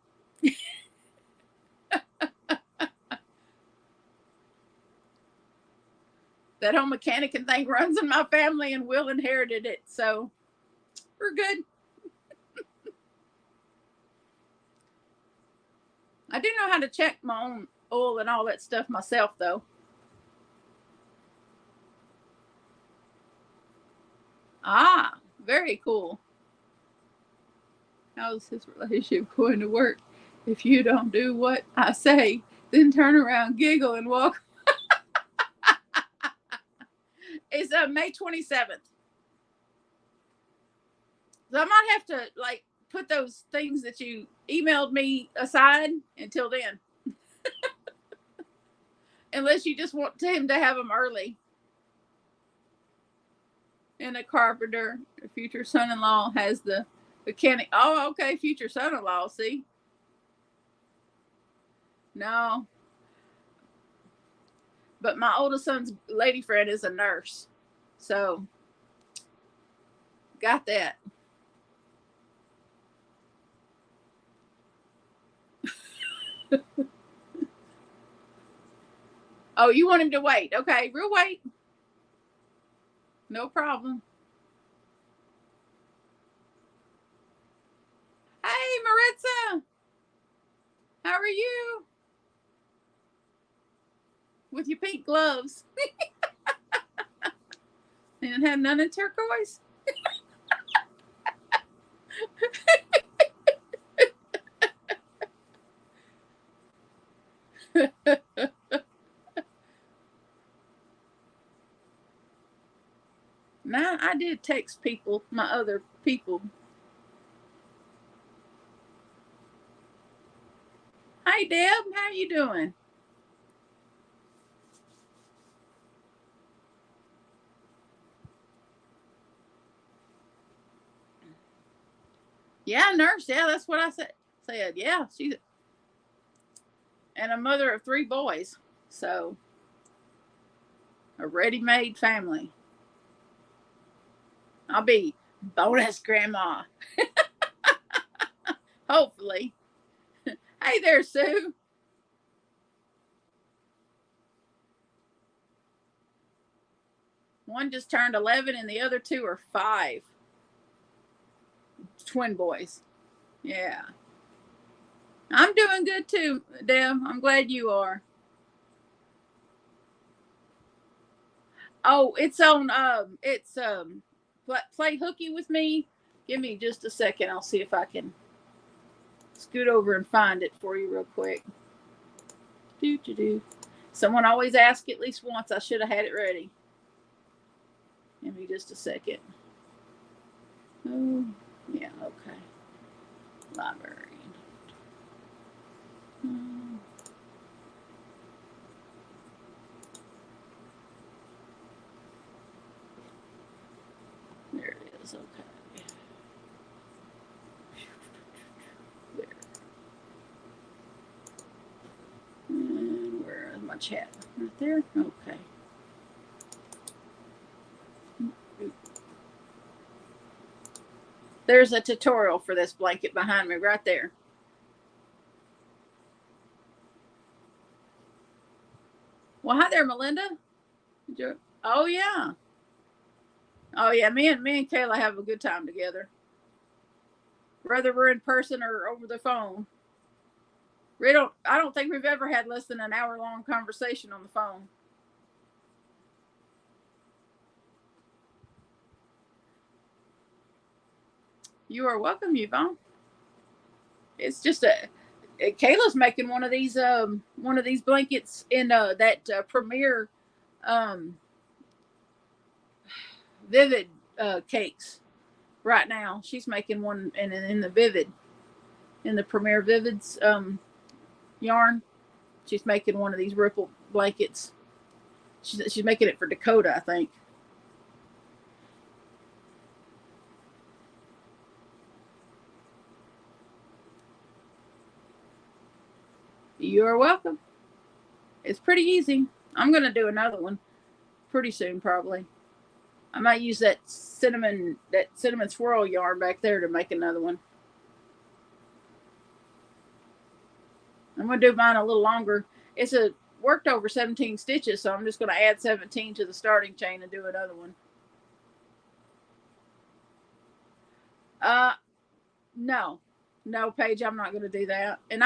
That whole mechanic thing runs in my family and Will inherited it. So we're good. I do know how to check my own oil and all that stuff myself, though. Ah, very cool. How's his relationship going to work if you don't do what I say, then turn around, giggle, and walk? It's May 27th. So I might have to put those things that you emailed me aside until then. Unless you just want him to have them early. And a carpenter, a future son-in-law, has the mechanic. Oh, okay, future son-in-law. See, no, but my oldest son's lady friend is a nurse, so got that. Oh, you want him to wait? Okay, we'll wait. No problem. Hey, Maritza, how are you? With your pink gloves. And have none in turquoise. Now I did text people, my other people. Hey, Deb, how you doing? Yeah, nurse. Yeah, that's what I said. Yeah, she's and a mother of 3 boys. So a ready-made family. I'll be bonus grandma. Hopefully. Hey there, Sue. One just turned 11 and the other 2 are 5. Twin boys. Yeah. I'm doing good too, Deb. I'm glad you are. Oh, it's on play hooky with me. Give me just a second. I'll see if I can scoot over and find it for you real quick. Do. Someone always asks at least once. I should have had it ready. Give me just a second. Oh, yeah, okay. Library. There it is. Okay. my chat? Right there? Okay. There's a tutorial for this blanket behind me right there. Well, hi there, Melinda. Oh yeah. Oh yeah. Me and Kayla have a good time together, whether we're in person or over the phone. I don't think we've ever had less than an hour-long conversation on the phone. You are welcome, Yvonne. It's just Kayla's making one of these blankets in that Premier um, Vivid cakes right now. She's making one in the Vivid, in the Premier Vivids yarn. She's making one of these ripple blankets. She's making it for Dakota, I think. You're welcome. It's pretty easy. I'm going to do another one pretty soon, probably. I might use that cinnamon swirl yarn back there to make another one. I'm going to do mine a little longer. It's worked over 17 stitches, so I'm just going to add 17 to the starting chain and do another one. No, Paige, I'm not going to do that. And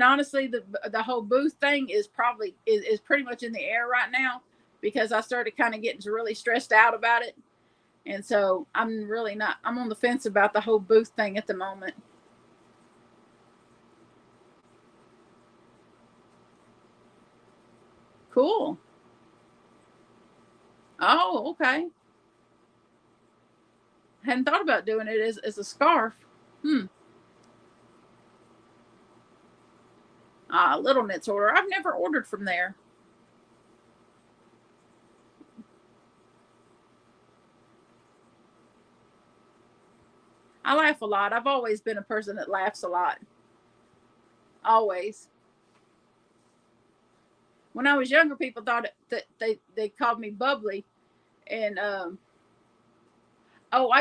honestly, the whole booth thing is probably is pretty much in the air right now, because I started kind of getting really stressed out about it. And so I'm really not, I'm on the fence about the whole booth thing at the moment. Cool. Oh, okay. Hadn't thought about doing it as a scarf. Little Knits Order. I've never ordered from there. I laugh a lot. I've always been a person that laughs a lot. Always. When I was younger, people thought that they called me bubbly, and I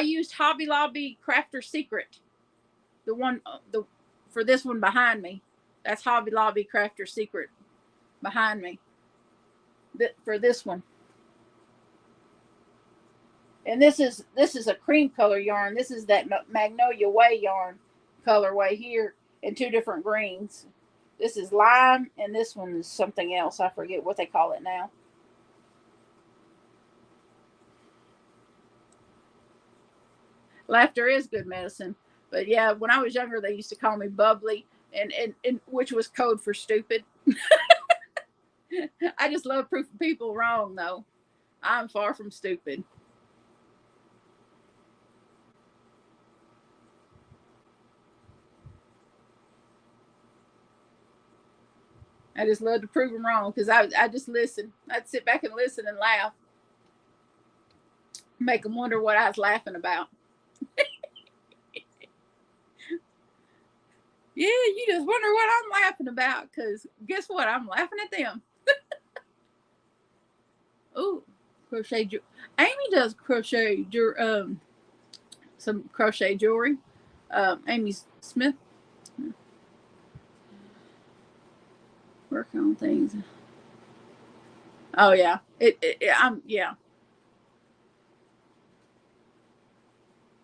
used Hobby Lobby Crafter Secret, the one for this one behind me. That's Hobby Lobby Crafter Secret behind me. For this one. And this is a cream color yarn. This is that Magnolia Way yarn colorway here in two different greens. This is lime, and this one is something else. I forget what they call it now. Laughter is good medicine. But yeah, when I was younger, they used to call me bubbly, and which was code for stupid. I just love proving people wrong, though. I'm far from stupid. I just love to prove them wrong, because I just listen. I'd sit back and listen and laugh. Make them wonder what I was laughing about. Yeah, you just wonder what I'm laughing about, because guess what? I'm laughing at them. Oh, crochet. Amy does crochet, some crochet jewelry. Amy Smith. Working on things. Oh yeah, yeah.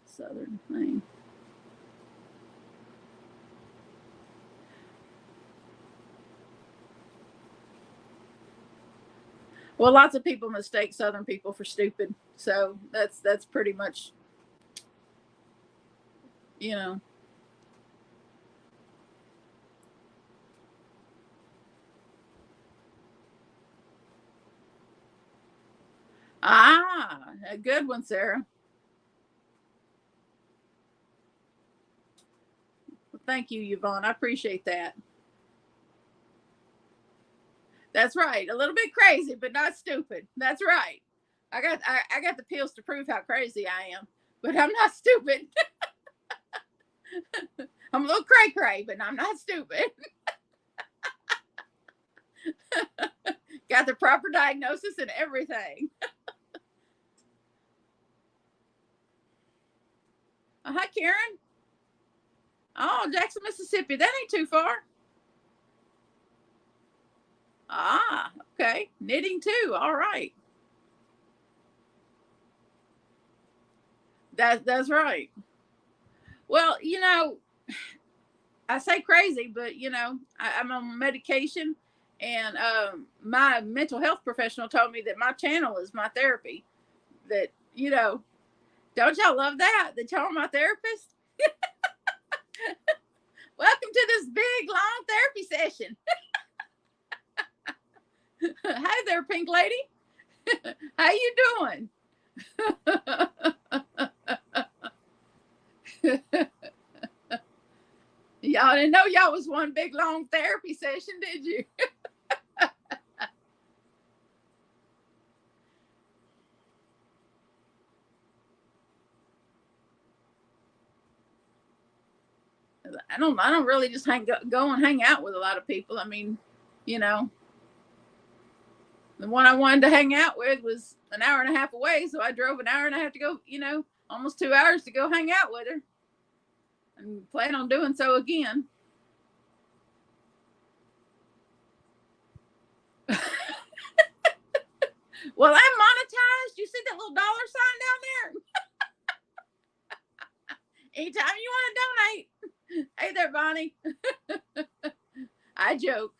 Southern thing. Well, lots of people mistake Southern people for stupid, so that's pretty much, you know. A good one, Sarah. Well, thank you, Yvonne. I appreciate that. That's right. A little bit crazy, but not stupid. That's right. I got the pills to prove how crazy I am, but I'm not stupid. I'm a little cray cray, but I'm not stupid. Got the proper diagnosis and everything. Hi, Karen. Oh, Jackson, Mississippi. That ain't too far. Ah, okay. Knitting too. All right. That's right. Well, I say crazy, but I'm on medication, and my mental health professional told me that my channel is my therapy. That don't y'all love that? That y'all are my therapist. Welcome to this big long therapy session. Hi there, pink lady. How you doing? Y'all didn't know y'all was one big long therapy session, did you? I don't really just go and hang out with a lot of people. I mean, the one I wanted to hang out with was an hour and a half away, so I drove an hour and a half to go, almost 2 hours to go hang out with her, and plan on doing so again. Well, I'm monetized. You see that little dollar sign down there? Anytime you want to donate. Hey there, Bonnie. I joke.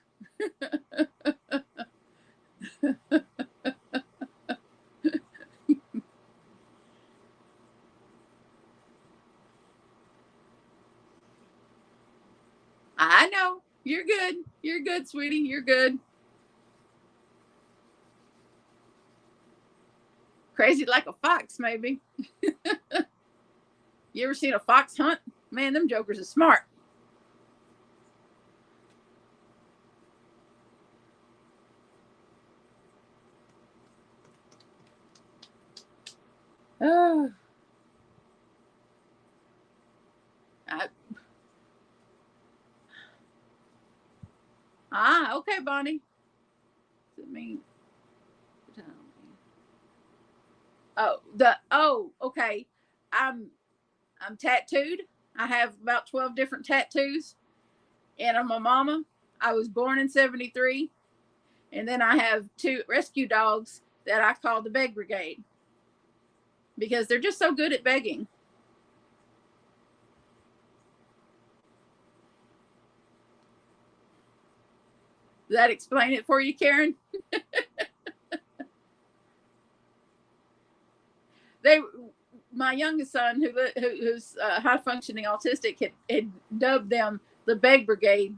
I know. You're good. You're good, sweetie. You're good. Crazy like a fox, maybe. You ever seen a fox hunt? Man, them jokers are smart. Oh. Okay, Bonnie. Does it mean? Okay. I'm tattooed. I have about 12 different tattoos, and I'm a mama. I was born in 73, and then I have 2 rescue dogs that I call the Beg Brigade because they're just so good at begging. Does that explain it for you, Karen? My youngest son, who's high functioning autistic, had dubbed them the Beg Brigade.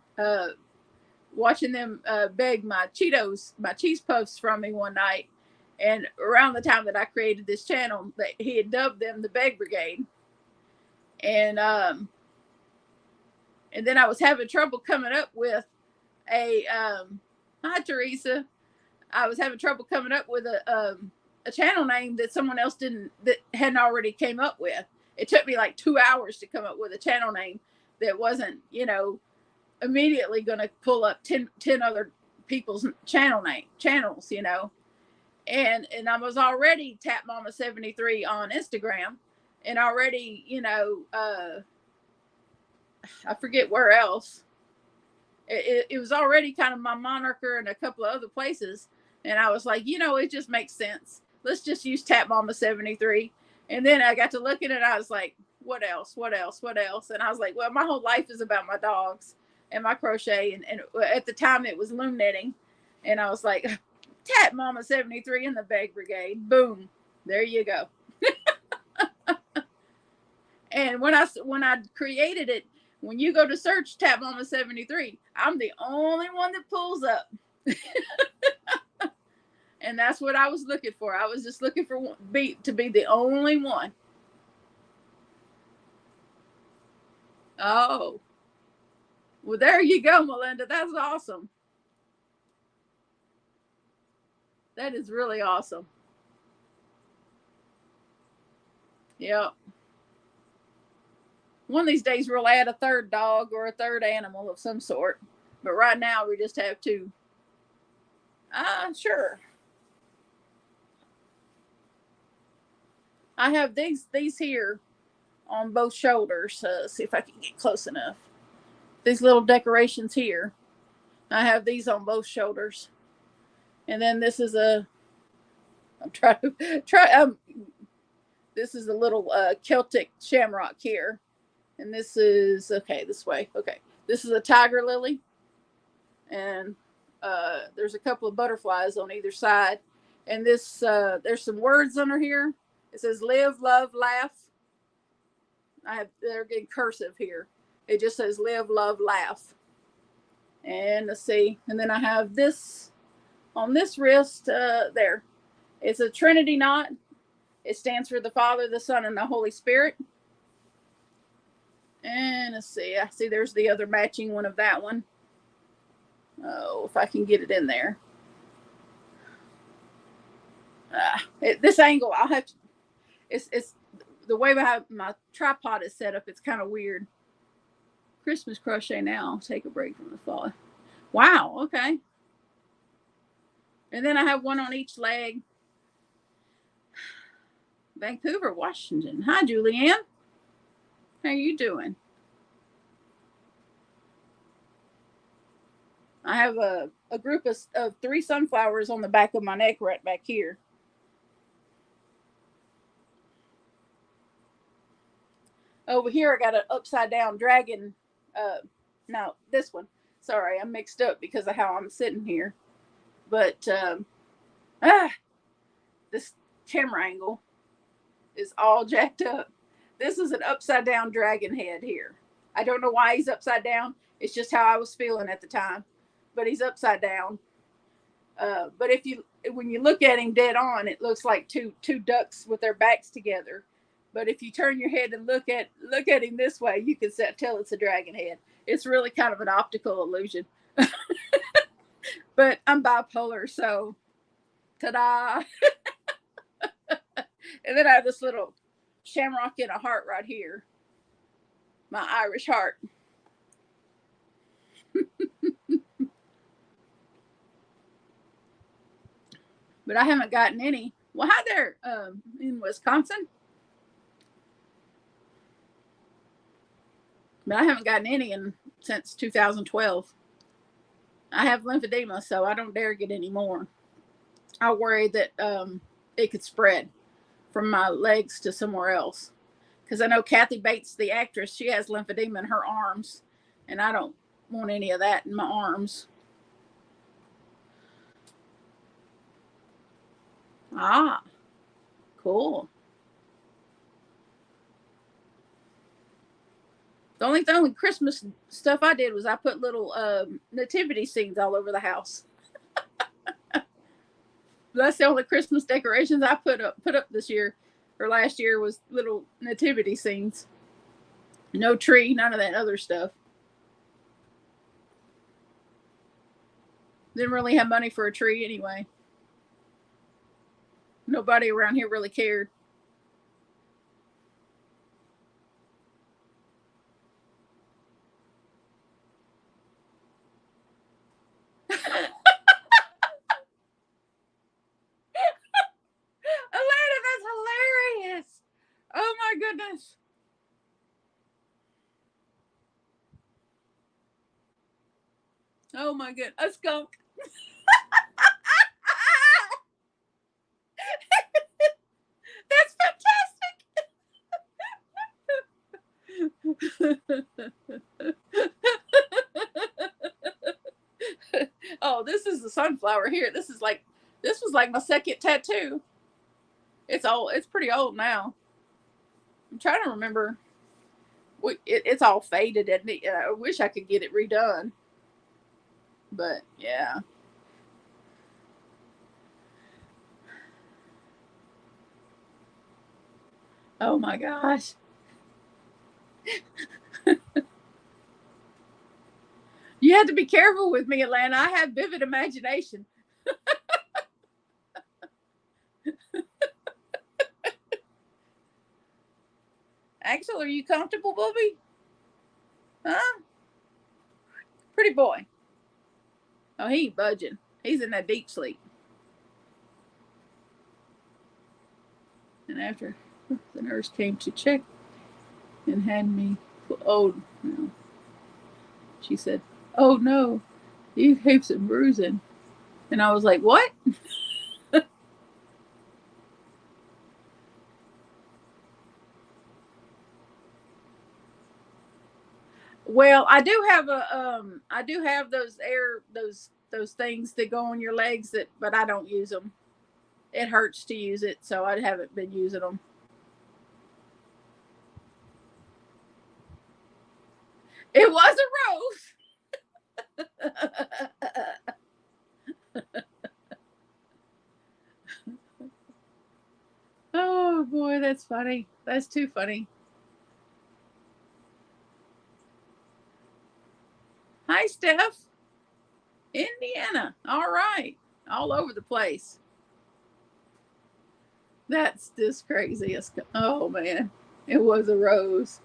Watching them beg my Cheetos, my cheese puffs from me one night, and around the time that I created this channel, that he had dubbed them the Beg Brigade, and then I was having trouble coming up with a hi Teresa. I was having trouble coming up with a channel name that someone else hadn't already came up with. It took me like 2 hours to come up with a channel name that wasn't, immediately going to pull up 10 other people's channels, and I was already Tap Mama 73 on Instagram, and already, I forget where else. It was already kind of my moniker in a couple of other places, and I was like, it just makes sense. Let's just use Tap Mama 73. And then I got to looking and I was like, what else? And I was like, well, my whole life is about my dogs and my crochet, and at the time it was loom knitting, and I was like, Tap Mama 73 in the Beg Brigade. Boom, there you go. And when I created it, when you go to search Tap Mama 73, I'm the only one that pulls up. And that's what I was looking for. I was just looking for to be the only one. Oh, well, there you go, Melinda. That's awesome. That is really awesome. Yeah. One of these days we'll add a third dog or a third animal of some sort. But right now we just have 2. Sure. I have these here on both shoulders. See if I can get close enough. These little decorations here. I have these on both shoulders. And then this is I'm trying to this is a little Celtic shamrock here. And this is, okay, this way. Okay. This is a tiger lily. And there's a couple of butterflies on either side. And this, there's some words under here. It says live, love, laugh. They're in cursive here. It just says live, love, laugh. And let's see. And then I have this on this wrist there. It's a Trinity knot. It stands for the Father, the Son, and the Holy Spirit. And let's see. I see there's the other matching one of that one. Oh, if I can get it in there. This angle, I'll have to. It's the way my tripod is set up. It's kind of weird. Christmas crochet now. Take a break from the fall. Wow. Okay. And then I have one on each leg. Vancouver, Washington. Hi, Julianne. How are you doing? I have a group of 3 sunflowers on the back of my neck right back here. Over here, I got an upside down dragon. No, this one. Sorry, I'm mixed up because of how I'm sitting here. But this camera angle is all jacked up. This is an upside down dragon head here. I don't know why he's upside down. It's just how I was feeling at the time. But he's upside down. But when you look at him dead on, it looks like two ducks with their backs together. But if you turn your head and look at him this way, you can tell it's a dragon head. It's really kind of an optical illusion. But I'm bipolar, so ta-da! And then I have this little shamrock in a heart right here. My Irish heart. But I haven't gotten any. Well, hi there, in Wisconsin. But I haven't gotten any since 2012. I have lymphedema, so I don't dare get any more. I worry that it could spread from my legs to somewhere else. Because I know Kathy Bates, the actress, she has lymphedema in her arms. And I don't want any of that in my arms. Ah, cool. The only thing with Christmas stuff I did was I put little nativity scenes all over the house. That's the only Christmas decorations I put up this year or last year was little nativity scenes. No tree, none of that other stuff. Didn't really have money for a tree anyway. Nobody around here really cared. Atlanta, that's hilarious. Oh my goodness. Oh my goodness. A skunk. That's fantastic. Oh, this is the sunflower here. This was like my second tattoo. It's pretty old now. I'm trying to remember. It's all faded, and I wish I could get it redone. But yeah. Oh my gosh. You have to be careful with me, Atlanta. I have vivid imagination. Axel, are you comfortable, Bobby? Huh? Pretty boy. Oh, he ain't budging. He's in a deep sleep. And after the nurse came to check and had me, oh no, she said, "Oh no, you have some bruising." And I was like, "What?" Well, I do have those those things that go on your legs that, but I don't use them. It hurts to use it, so I haven't been using them. It was a rose. Oh boy, that's funny. That's too funny. Hi, Steph. Indiana. All right. All over the place. That's just crazy. Oh man, it was a rose.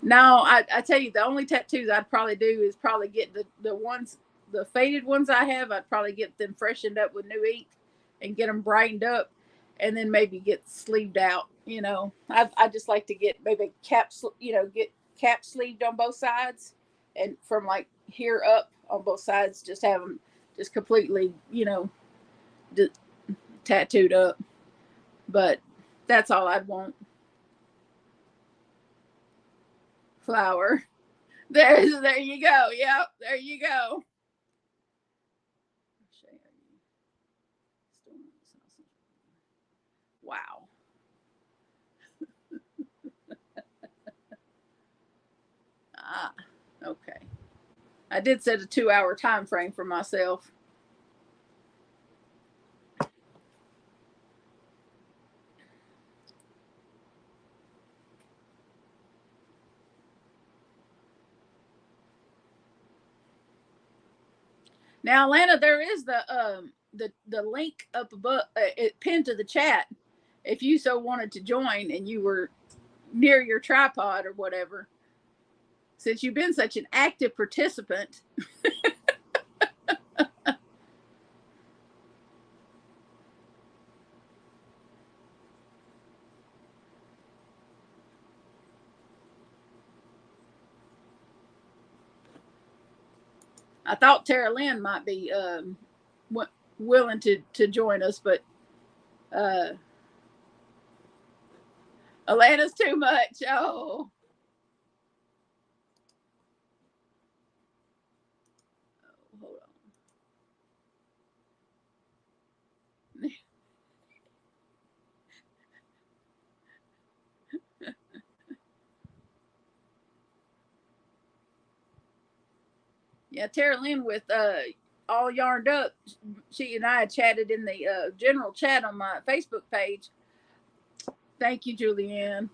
No, I tell you, the only tattoos I'd probably do is probably get the ones, the faded ones I have. I'd probably get them freshened up with new ink and get them brightened up, and then maybe get sleeved out. You know, I just like to get maybe caps. You know, get cap sleeved on both sides, and from like here up on both sides, just have them just completely, you know, d- tattooed up. But that's all I'd want. Flower. There you go. Yep, there you go. Wow. Ah, okay. I did set a 2 hour time frame for myself. Now, Atlanta, there is the link up above, it pinned to the chat. If you so wanted to join and you were near your tripod or whatever, since you've been such an active participant. I thought Tara Lynn might be willing to join us, but uh, Atlanta's too much. Oh, hold on. Yeah, Tara Lynn with all yarned up. She and I chatted in the general chat on my Facebook page. Thank you, Julianne.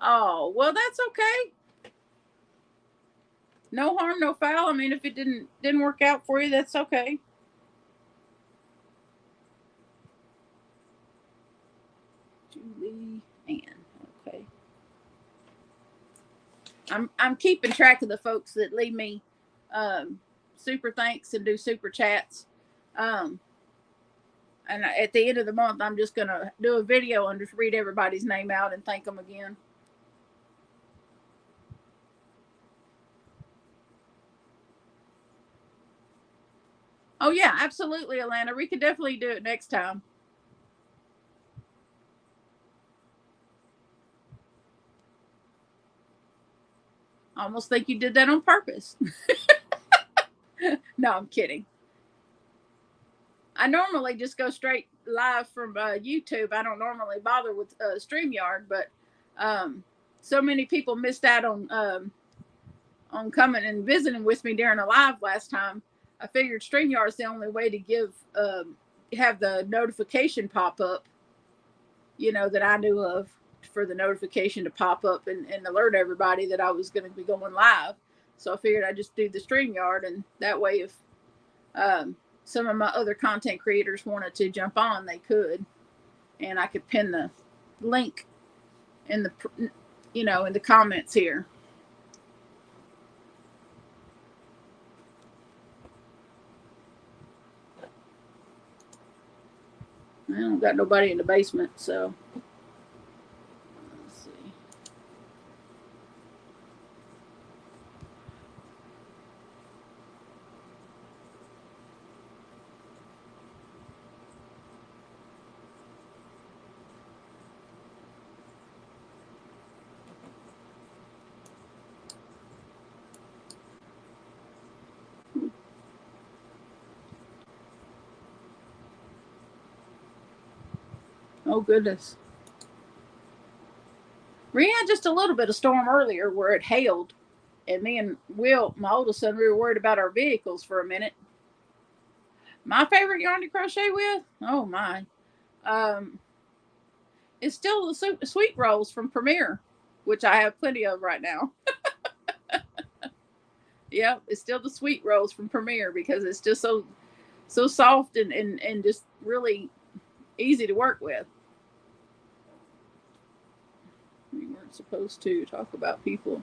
Oh, well, that's okay. No harm, no foul. I mean, if it didn't work out for you, that's okay. Julie Ann. Okay. I'm keeping track of the folks that leave me super thanks and do super chats. Um, and at the end of the month, I'm just gonna do a video and just read everybody's name out and thank them again. Oh yeah, absolutely, Alana. We could definitely do it next time. I almost think you did that on purpose. No, I'm kidding. I normally just go straight live from YouTube. I don't normally bother with StreamYard, but um, so many people missed out on coming and visiting with me during a live last time. I figured StreamYard is the only way to give have the notification pop up, you know, that I knew of, for the notification to pop up and alert everybody that I was going to be going live. So I figured I'd just do the StreamYard, and that way, if some of my other content creators wanted to jump on, they could, and I could pin link in the, in the comments here. I don't got nobody in the basement, so let's see. Oh goodness. We had just a little bit of storm earlier where it hailed, and me and Will, my oldest son, we were worried about our vehicles for a minute. My favorite yarn to crochet with, oh my, um, it's still the sweet rolls from Premier, which I have plenty of right now. Yep, it's still the sweet rolls from Premier because it's just so soft and just really easy to work with. We weren't supposed to talk about people.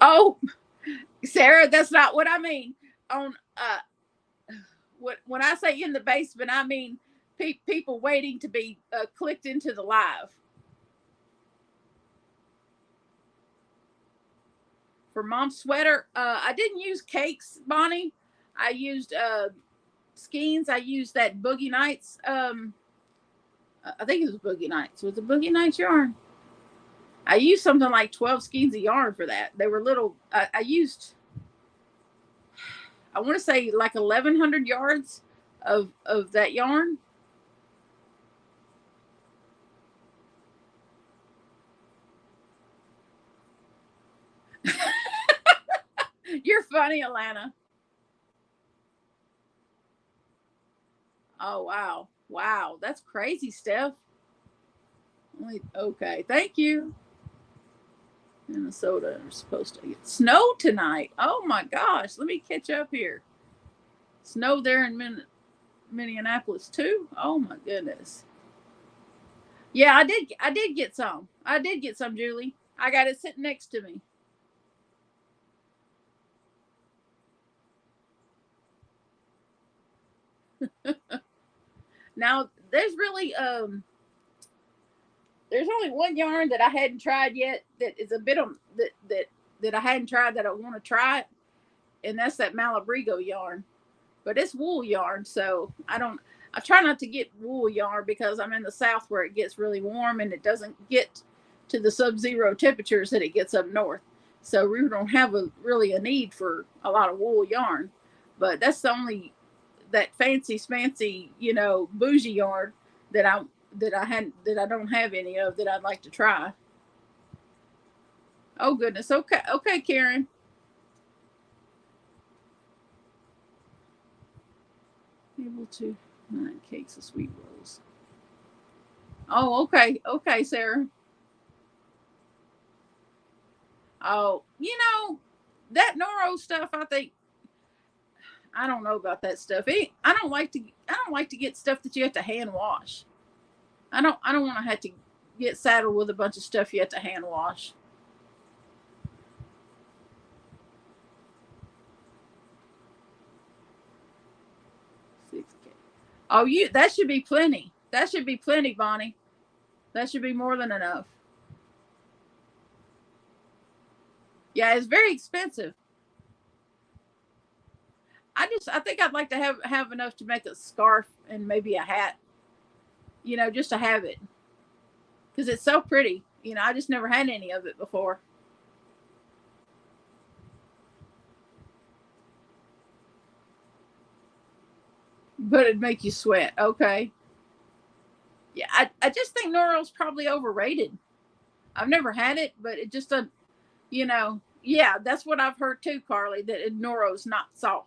Oh, Sarah, that's not what I mean. On when I say in the basement, I mean people waiting to be clicked into the live. For Mom's sweater, I didn't use cakes, Bonnie. I used skeins. I used that Boogie Nights. I think it was Boogie Nights. Was it Boogie Nights yarn? I used something like 12 skeins of yarn for that. They were little. I used, I want to say like 1,100 yards of that yarn. You're funny, Alana. Oh wow, wow, that's crazy, Steph. Okay, thank you. Minnesota are supposed to get snow tonight. Oh my gosh, let me catch up here. Snow there in Minneapolis too. Oh my goodness. Yeah, I did. I did get some. I did get some, Julie. I got it sitting next to me. Now there's only one yarn that I hadn't tried yet that is a bit of that I hadn't tried that I want to try it, and that's that Malabrigo yarn. But it's wool yarn, so I try not to get wool yarn because I'm in the south where it gets really warm and it doesn't get to the sub-zero temperatures that it gets up north. So we don't have really a need for a lot of wool yarn. But that's the only that fancy smancy, bougie yarn that I don't have any of that I'd like to try. Oh goodness. Okay, okay, Karen. Able to 9 cakes of sweet rolls. Oh, okay, okay, Sarah. Oh, that Noro stuff. I think I don't know about that stuff. I don't like to. I don't like to get stuff that you have to hand wash. I don't want to have to get saddled with a bunch of stuff you have to hand wash. 6K. Oh, that should be plenty. That should be plenty, Bonnie. That should be more than enough. Yeah, it's very expensive. I think I'd like to have enough to make a scarf and maybe a hat. Just to have it because it's so pretty. I just never had any of it before. But it'd make you sweat. Okay. Yeah, I just think Noro's probably overrated. I've never had it, but it just doesn't, yeah, that's what I've heard too, Carly, that Noro's not soft.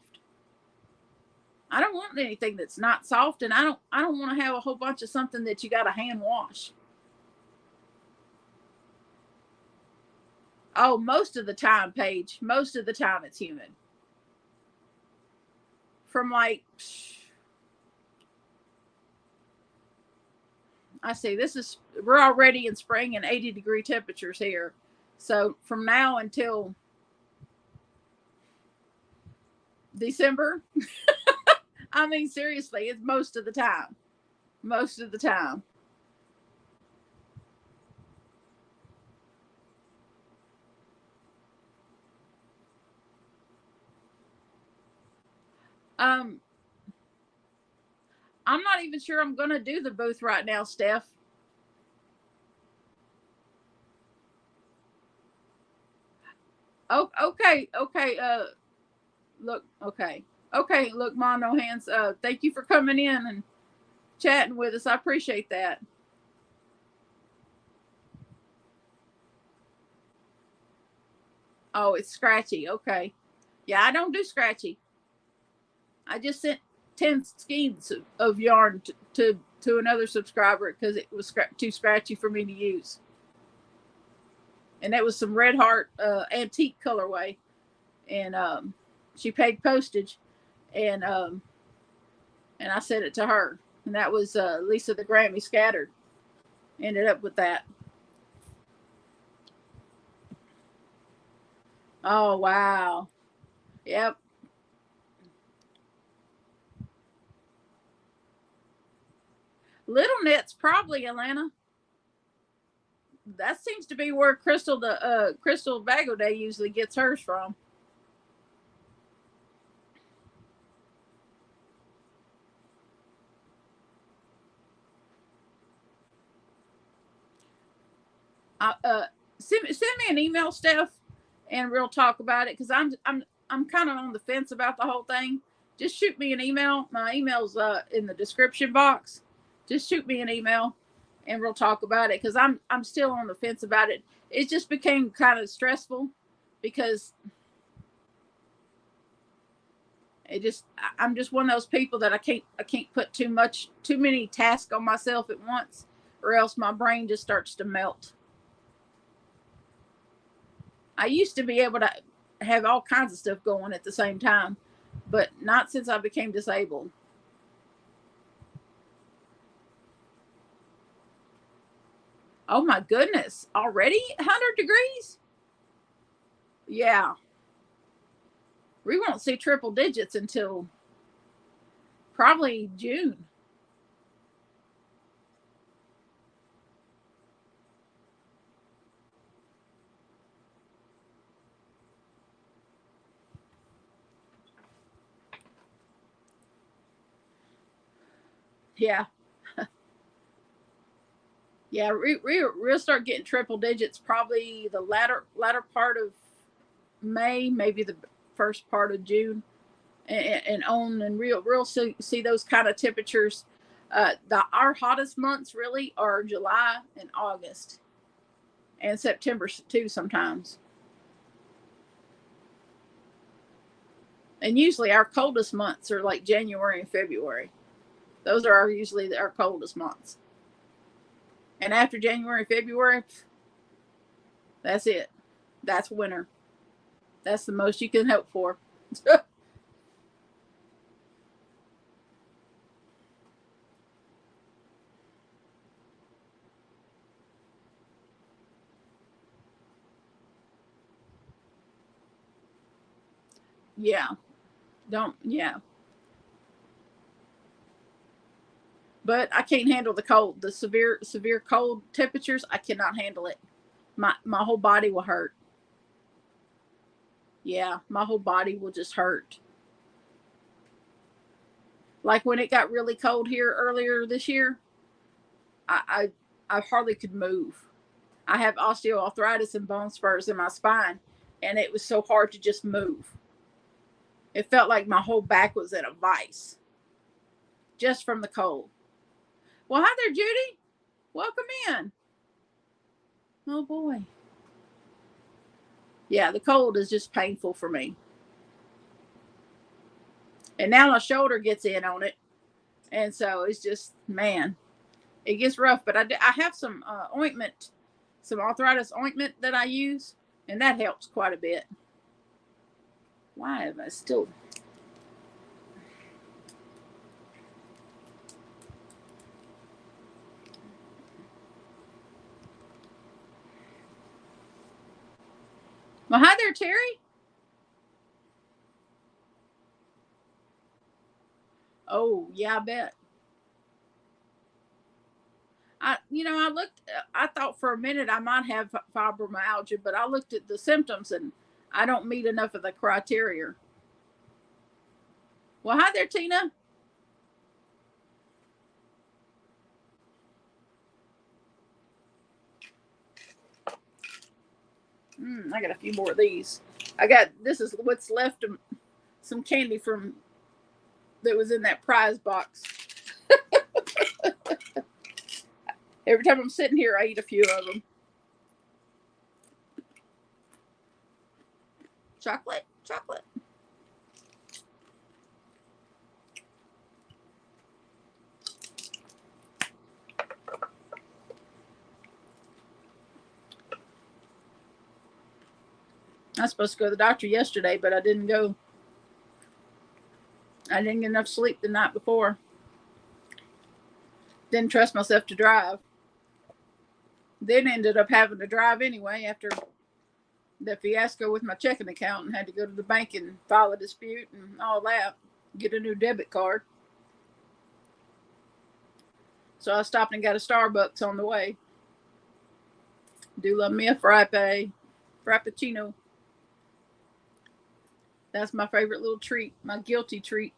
I don't want anything that's not soft, and I don't want to have a whole bunch of something that you got to hand wash. Oh, most of the time, Paige. Most of the time it's humid. From like I see. We're already in spring and 80-degree temperatures here. So from now until December, I mean, seriously, it's most of the time. Most of the time. Um, I'm not even sure I'm going to do the booth right now, Steph. Oh, okay, okay. Look, okay, okay. Look, Mom, no hands. Thank you for coming in and chatting with us. I appreciate that. Oh, it's scratchy. Okay. Yeah, I don't do scratchy. I just sent 10 skeins of yarn to another subscriber because it was too scratchy for me to use. And that was some Red Heart antique colorway. And she paid postage. And I sent it to her. And that was Lisa the Grammy Scattered. Ended up with that. Oh, wow. Yep. Little Knits, probably, Atlanta. That seems to be where Crystal Bago Day usually gets hers from. Send me an email, Steph, and we'll talk about it because I'm kind of on the fence about the whole thing. Just shoot me an email. My email's in the description box. Just shoot me an email, and we'll talk about it because I'm still on the fence about it. It just became kind of stressful because I'm just one of those people that I can't put too many tasks on myself at once, or else my brain just starts to melt. I used to be able to have all kinds of stuff going at the same time, but not since I became disabled. Oh my goodness, already 100 degrees? Yeah, we won't see triple digits until probably June. Yeah, yeah, we'll start getting triple digits probably the latter part of May, maybe the first part of June, and on and real see those kind of temperatures. Our hottest months really are July and August and September too sometimes. And usually our coldest months are like January and February. Those are usually our coldest months. And after January and February, that's it. That's winter. That's the most you can hope for. Yeah. Don't, yeah. But I can't handle the cold. The severe cold temperatures, I cannot handle it. My whole body will hurt. Yeah, my whole body will just hurt. Like when it got really cold here earlier this year, I I hardly could move. I have osteoarthritis and bone spurs in my spine, and it was so hard to just move. It felt like my whole back was in a vice just from the cold. Well, hi there, Judy. Welcome in. Oh boy. Yeah, the cold is just painful for me. And now my shoulder gets in on it. And so it's just, man, it gets rough. But I have some ointment, some arthritis ointment that I use, and that helps quite a bit. Why am I still? Well, hi there, Terry. Oh, yeah, I bet. I looked. I thought for a minute I might have fibromyalgia, but I looked at the symptoms and I don't meet enough of the criteria. Well, hi there, Tina. I got a few more of these. This is what's left of some candy from that was in that prize box. Every time I'm sitting here, I eat a few of them. Chocolate. I was supposed to go to the doctor yesterday, but I didn't go. I didn't get enough sleep the night before. Didn't trust myself to drive. Then ended up having to drive anyway after the fiasco with my checking account and had to go to the bank and file a dispute and all that. Get a new debit card. So I stopped and got a Starbucks on the way. Do love me a frappuccino. That's my favorite little treat, my guilty treat.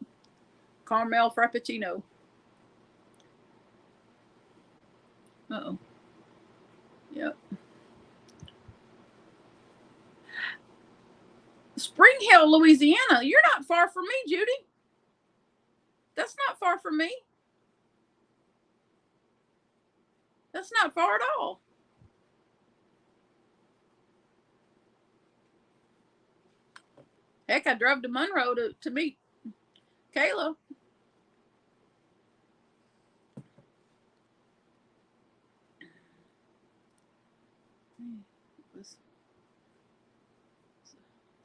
Caramel frappuccino. Uh-oh. Yep. Spring Hill, Louisiana. You're not far from me, Judy. That's not far from me. That's not far at all. Heck, I drove to Monroe to meet Kayla.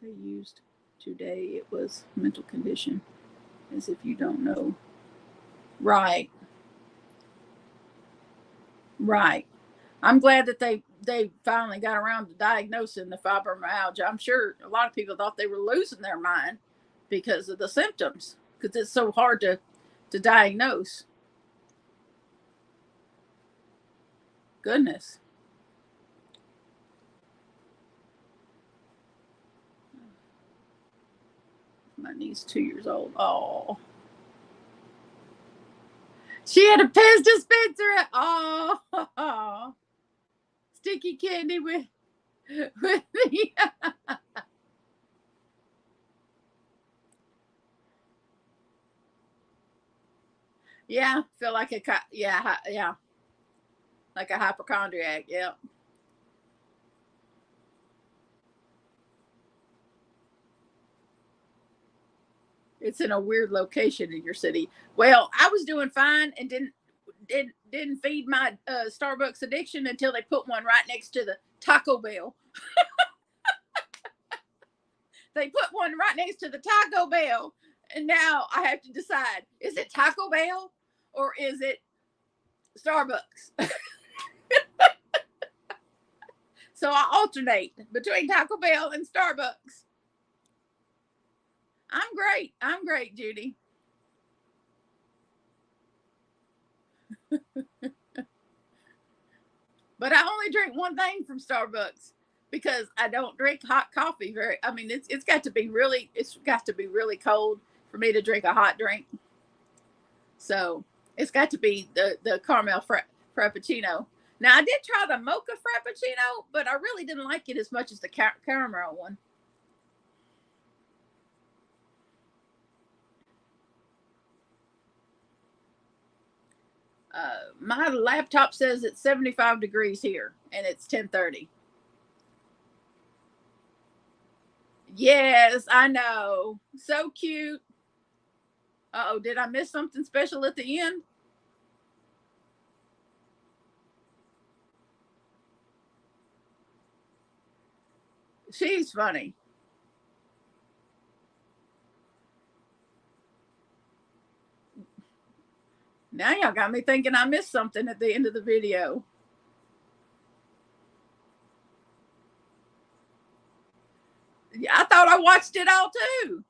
They used today. It was mental condition, as if you don't know. Right. I'm glad that they finally got around to diagnosing the fibromyalgia. I'm sure a lot of people thought they were losing their mind because of the symptoms, because it's so hard to diagnose. Goodness. My niece 2 years old. Oh. She had a Pez dispenser. Oh. Sticky candy with the yeah, feel like yeah, like a hypochondriac. Yeah. It's in a weird location in your city. Well, I was doing fine and didn't feed my Starbucks addiction until they put one right next to the Taco Bell. They put one right next to the Taco Bell, and now I have to decide: is it Taco Bell or is it Starbucks? So I alternate between Taco Bell and Starbucks. I'm great. I'm great, Judy. But I only drink one thing from Starbucks because I don't drink hot coffee very. I mean, it's got to be really cold for me to drink a hot drink. So it's got to be the caramel frappuccino. Now I did try the mocha frappuccino, but I really didn't like it as much as the caramel one. My laptop says it's 75 degrees here, and it's 10:30. Yes, I know. So cute. Oh, did I miss something special at the end? She's funny. Now y'all got me thinking I missed something at the end of the video. watched it all too.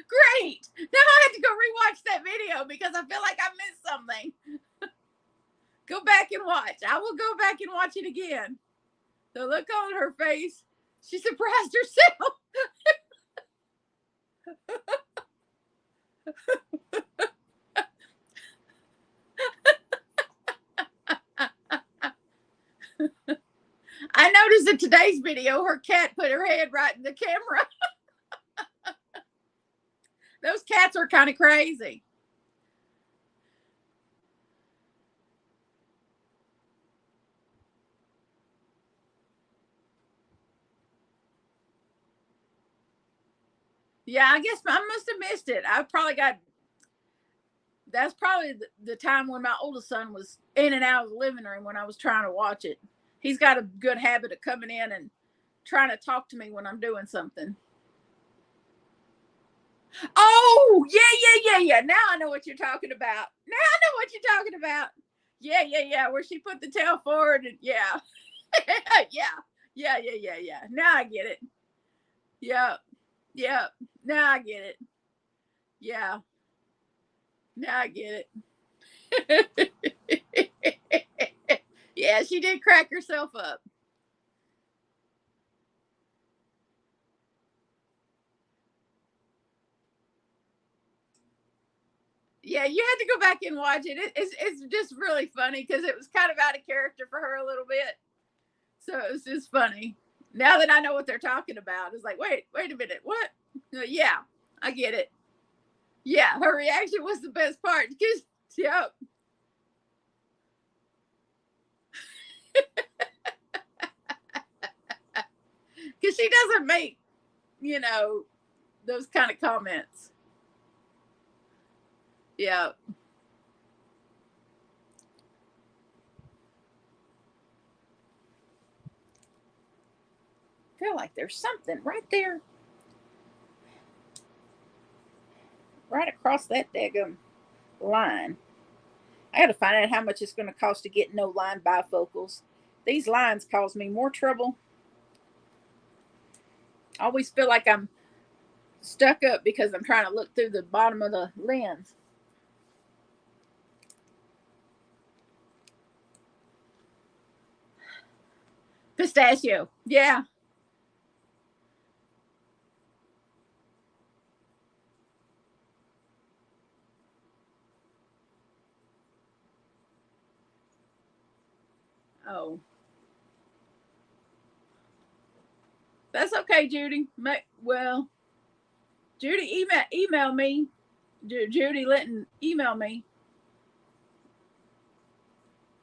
Great. Now I have to go rewatch that video because I feel like I missed something. Go back and watch. I will go back and watch it again. The look on her face, she surprised herself. I noticed in today's video, her cat put her head right in the camera. Those cats are kind of crazy. Yeah, I guess I must have missed it. I probably got, that's probably the time when my oldest son was in and out of the living room when I was trying to watch it. He's got a good habit of coming in and trying to talk to me when I'm doing something. Oh, yeah. Now I know what you're talking about. Yeah. Where she put the tail forward and yeah. Yeah. Now I get it. Yeah. Now I get it. Yeah. Now I get it. Yeah, she did crack herself up. Yeah, you had to go back and watch it. It's just really funny because it was kind of out of character for her a little bit. So it was just funny. Now that I know what they're talking about, it's like, wait a minute, what? Yeah, I get it. Yeah, her reaction was the best part. Because, yep. Because she doesn't make, those kind of comments. Yeah. I feel like there's something right there. Right across that daggum line. I got to find out how much it's going to cost to get no line bifocals. These lines cause me more trouble. I always feel like I'm stuck up because I'm trying to look through the bottom of the lens. Pistachio. Yeah. Oh. That's okay, Judy. Well, Judy, email me. Judy Linton, email me.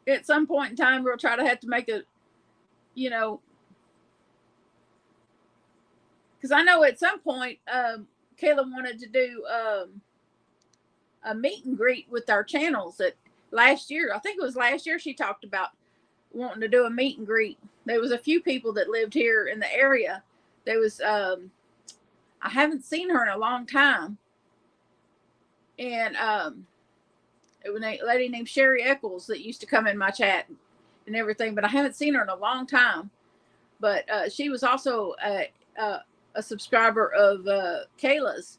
At some point in time, we'll try to have to make a, because I know at some point, Kayla wanted to do a meet and greet with our channels at last year. I think it was last year she talked about wanting to do a meet and greet. There was a few people that lived here in the area. There was I haven't seen her in a long time. And it was a lady named Sherry Eccles that used to come in my chat and everything, but I haven't seen her in a long time. But she was also a subscriber of Kayla's,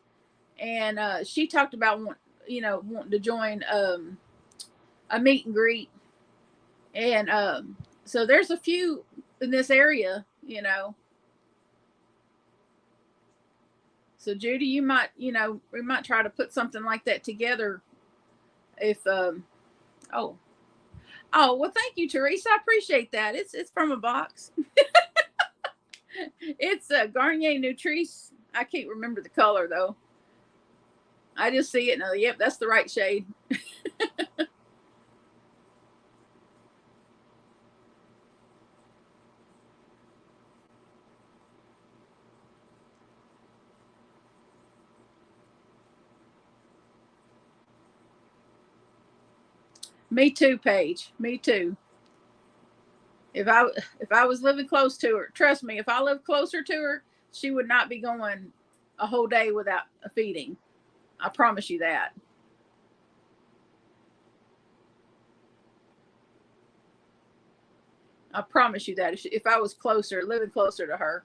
and she talked about wanting to join a meet and greet, and so there's a few in this area, So Judy, you might, we might try to put something like that together. If oh well, thank you, Teresa. I appreciate that. It's from a box. It's a Garnier Nutrice. I can't remember the color though. I just see it and yep, that's the right shade. Me too, Paige. Me too. If I was living close to her, trust me, if I lived closer to her, she would not be going a whole day without a feeding. I promise you that. I promise you that if I was closer, living closer to her.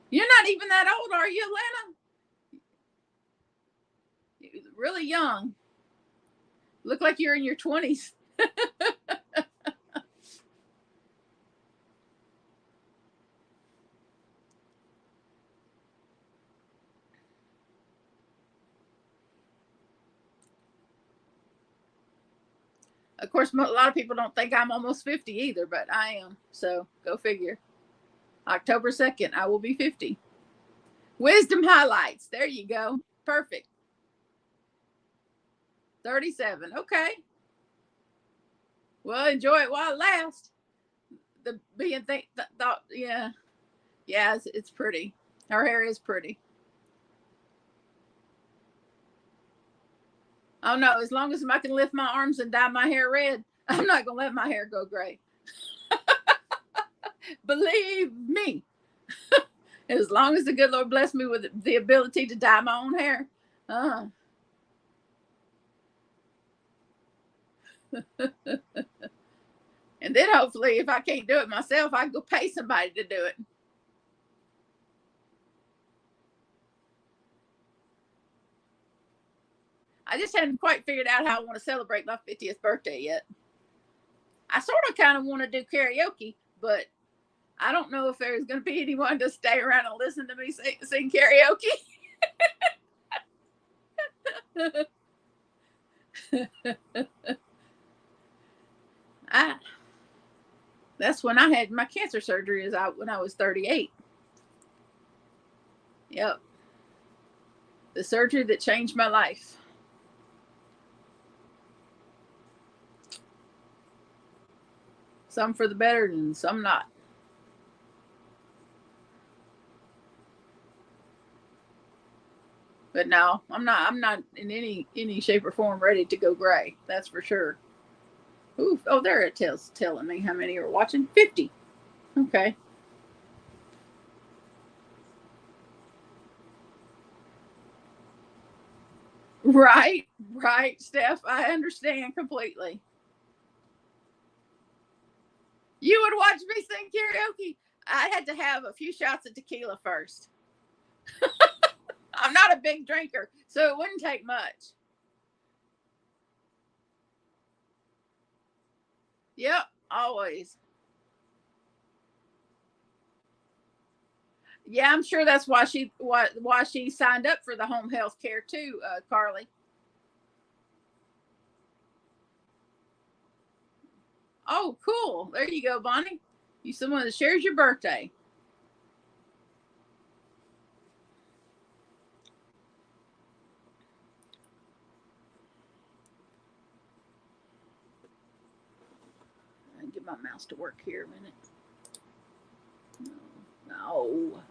You're not even that old, are you, Atlanta? You're really young. Look like you're in your 20s. Of course, a lot of people don't think I'm almost 50 either, but I am. So go figure. October 2nd, I will be 50. Wisdom highlights. There you go. Perfect. 37. Okay. Well, enjoy it while it lasts. The being thought, yeah. Yeah, it's pretty. Her hair is pretty. Oh no, as long as I can lift my arms and dye my hair red, I'm not gonna let my hair go gray. Believe me. As long as the good Lord bless me with the ability to dye my own hair. Uh. And then hopefully, if I can't do it myself, I can go pay somebody to do it. I just hadn't quite figured out how I want to celebrate my 50th birthday yet. I sort of kind of want to do karaoke, but I don't know if there's going to be anyone to stay around and listen to me sing karaoke. That's when I had my cancer surgery, when I was 38. Yep. The surgery that changed my life. Some for the better and some not. But no, I'm not in any shape or form ready to go gray. That's for sure. Ooh, oh, there it telling me how many are watching. 50. Okay. Right, Steph. I understand completely. You would watch me sing karaoke. I had to have a few shots of tequila first. I'm not a big drinker, so it wouldn't take much. Yep, always. Yeah, I'm sure that's why she signed up for the home health care too, Carly. Oh, cool. There you go, Bonnie. You someone that shares your birthday. I get my mouse to work here a minute. No.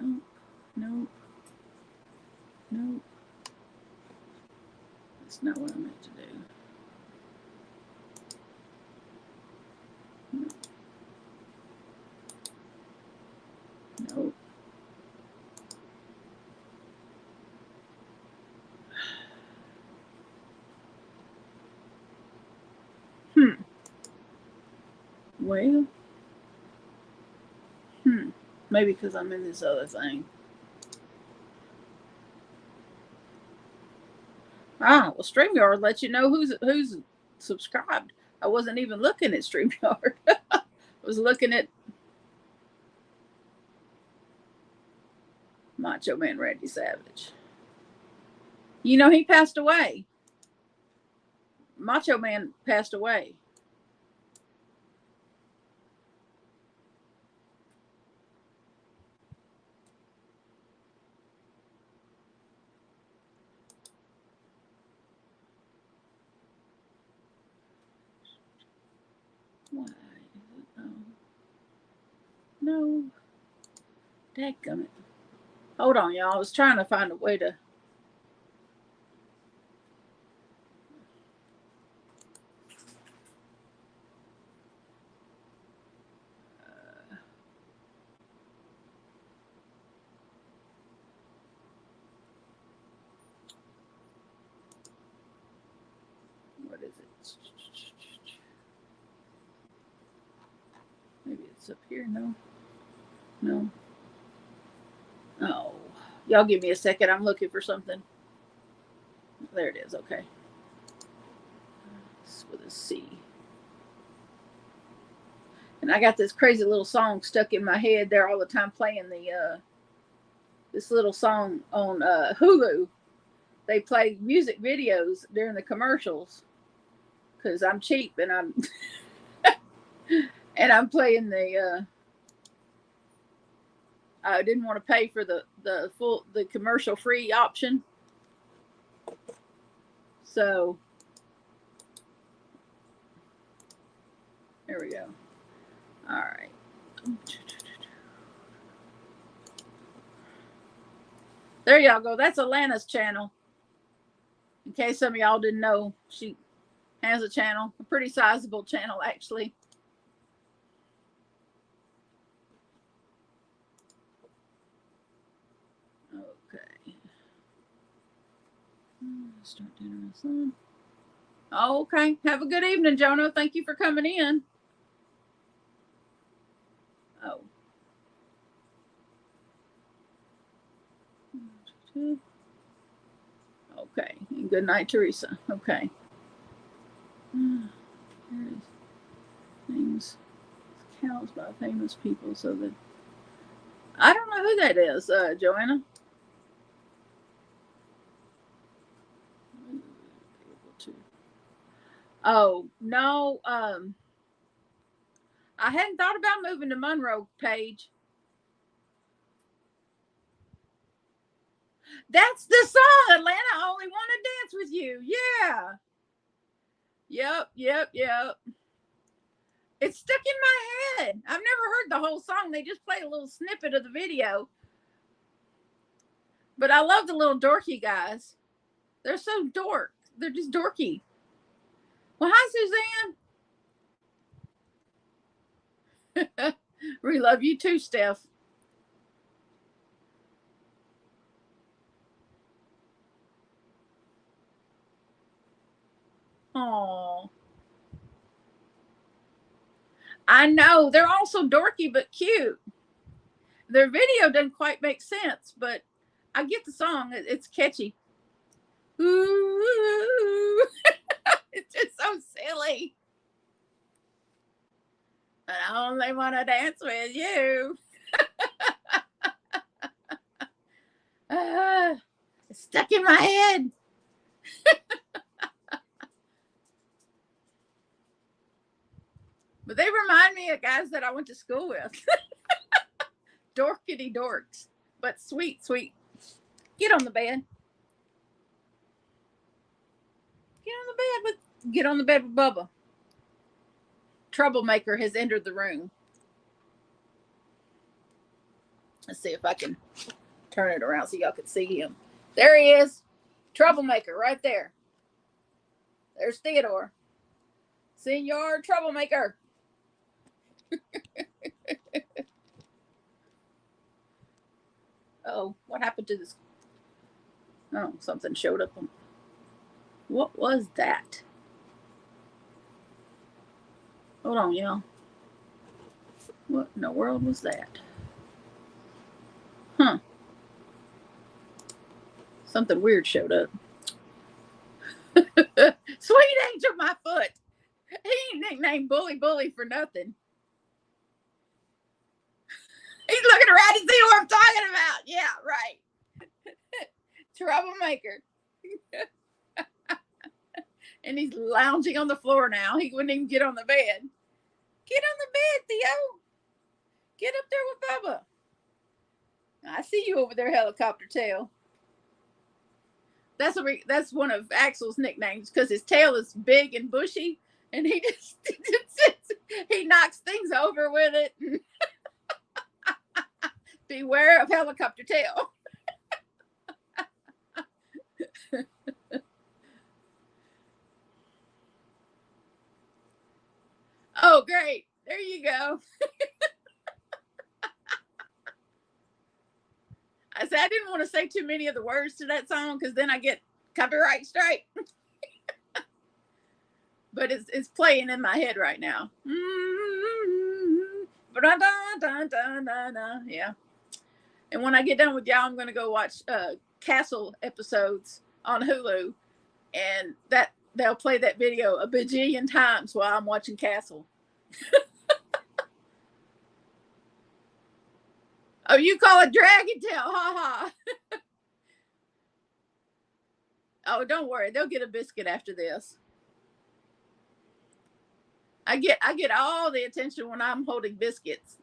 No. No. No. That's not what I meant to do. No. No. Well. Maybe because I'm in this other thing. Well, StreamYard lets you know who's subscribed. I wasn't even looking at StreamYard. I was looking at Macho Man Randy Savage. You know, he passed away. Macho Man passed away. Why is it no? Dadgummit. Hold on, y'all. I was trying to find a way to. is it? Maybe it's up here. No. No. Oh, y'all give me a second. I'm looking for something. There it is. Okay. It's with a C. And I got this crazy little song stuck in my head there all the time, playing this little song on Hulu. They play music videos during the commercials because I'm cheap and I'm and I'm playing the. I didn't want to pay for the commercial free option, so there we go. All right. There y'all go. That's Alana's channel. In case some of y'all didn't know, she has a channel, a pretty sizable channel, actually. Okay. Start dinner with son. Oh, okay. Have a good evening, Jonah. Thank you for coming in. Oh. Okay. And good night, Teresa. Okay. Names counts by famous people, so that I don't know who that is, Joanna. Oh no, I hadn't thought about moving to Monroe, Paige. That's the song, Atlanta. I only want to dance with you. Yeah. Yep. It's stuck in my head. I've never heard the whole song. They just play a little snippet of the video. But I love the little dorky guys. They're so dork. They're just dorky. Well, hi, Suzanne. We love you too, Steph. Oh, I know. They're also dorky but cute. Their video doesn't quite make sense, but I get the song. It's catchy. Ooh, it's just so silly. But I only want to dance with you. It's stuck in my head. But they remind me of guys that I went to school with. Dorkity dorks, but sweet. Get on the bed. Get on the bed with Bubba. Troublemaker has entered the room. Let's see if I can turn it around so y'all can see him. There he is. Troublemaker right there. There's Theodore. Senor Troublemaker. Oh, what happened to this? Oh, something showed up. What was that? Hold on, y'all. What in the world was that? Huh. Something weird showed up. Sweet Angel, my foot. He ain't nicknamed Bully for nothing. He's looking around to see what I'm talking about. Yeah, right. Troublemaker. And he's lounging on the floor now. He wouldn't even get on the bed. Get on the bed, Theo. Get up there with Bubba. I see you over there, Helicopter Tail. That's one of Axel's nicknames because his tail is big and bushy, and he just he knocks things over with it. Beware of Helicopter Tail. Oh, great. There you go. I said I didn't want to say too many of the words to that song because then I get copyright strike. but it's playing in my head right now. Yeah. And when I get done with y'all, I'm gonna go watch Castle episodes on Hulu, and that they'll play that video a bajillion times while I'm watching Castle. Oh, you call it Dragon Tail, ha ha. Oh, don't worry, they'll get a biscuit after this. I get all the attention when I'm holding biscuits.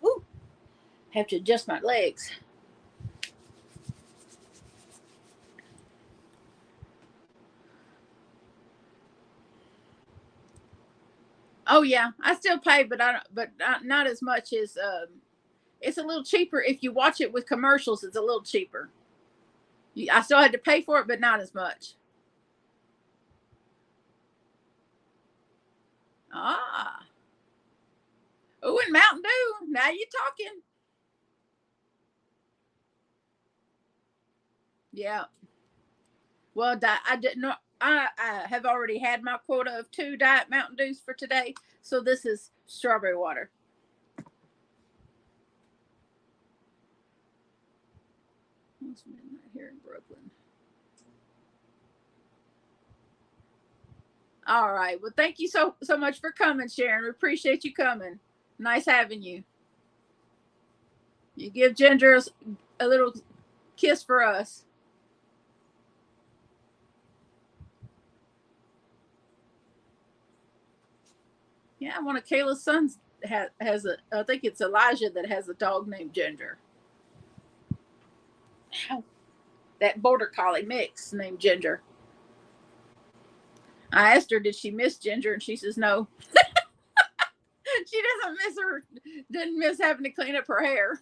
Ooh, have to adjust my legs. Oh yeah, I still pay, but not as much as it's a little cheaper if you watch it with commercials. It's a little cheaper. I still had to pay for it, but not as much. Ah. Oh, and Mountain Dew. Now you're talking. Yeah. Well, I didn't know. I have already had my quota of 2 Diet Mountain Dews for today, so this is strawberry water. It's midnight here in Brooklyn. All right. Well, thank you so much for coming, Sharon. We appreciate you coming. Nice having you. You give Ginger a little kiss for us. Yeah, one of Kayla's sons has a. I think it's Elijah that has a dog named Ginger. That border collie mix named Ginger. I asked her, did she miss Ginger? And she says no. She doesn't miss her. Didn't miss having to clean up her hair.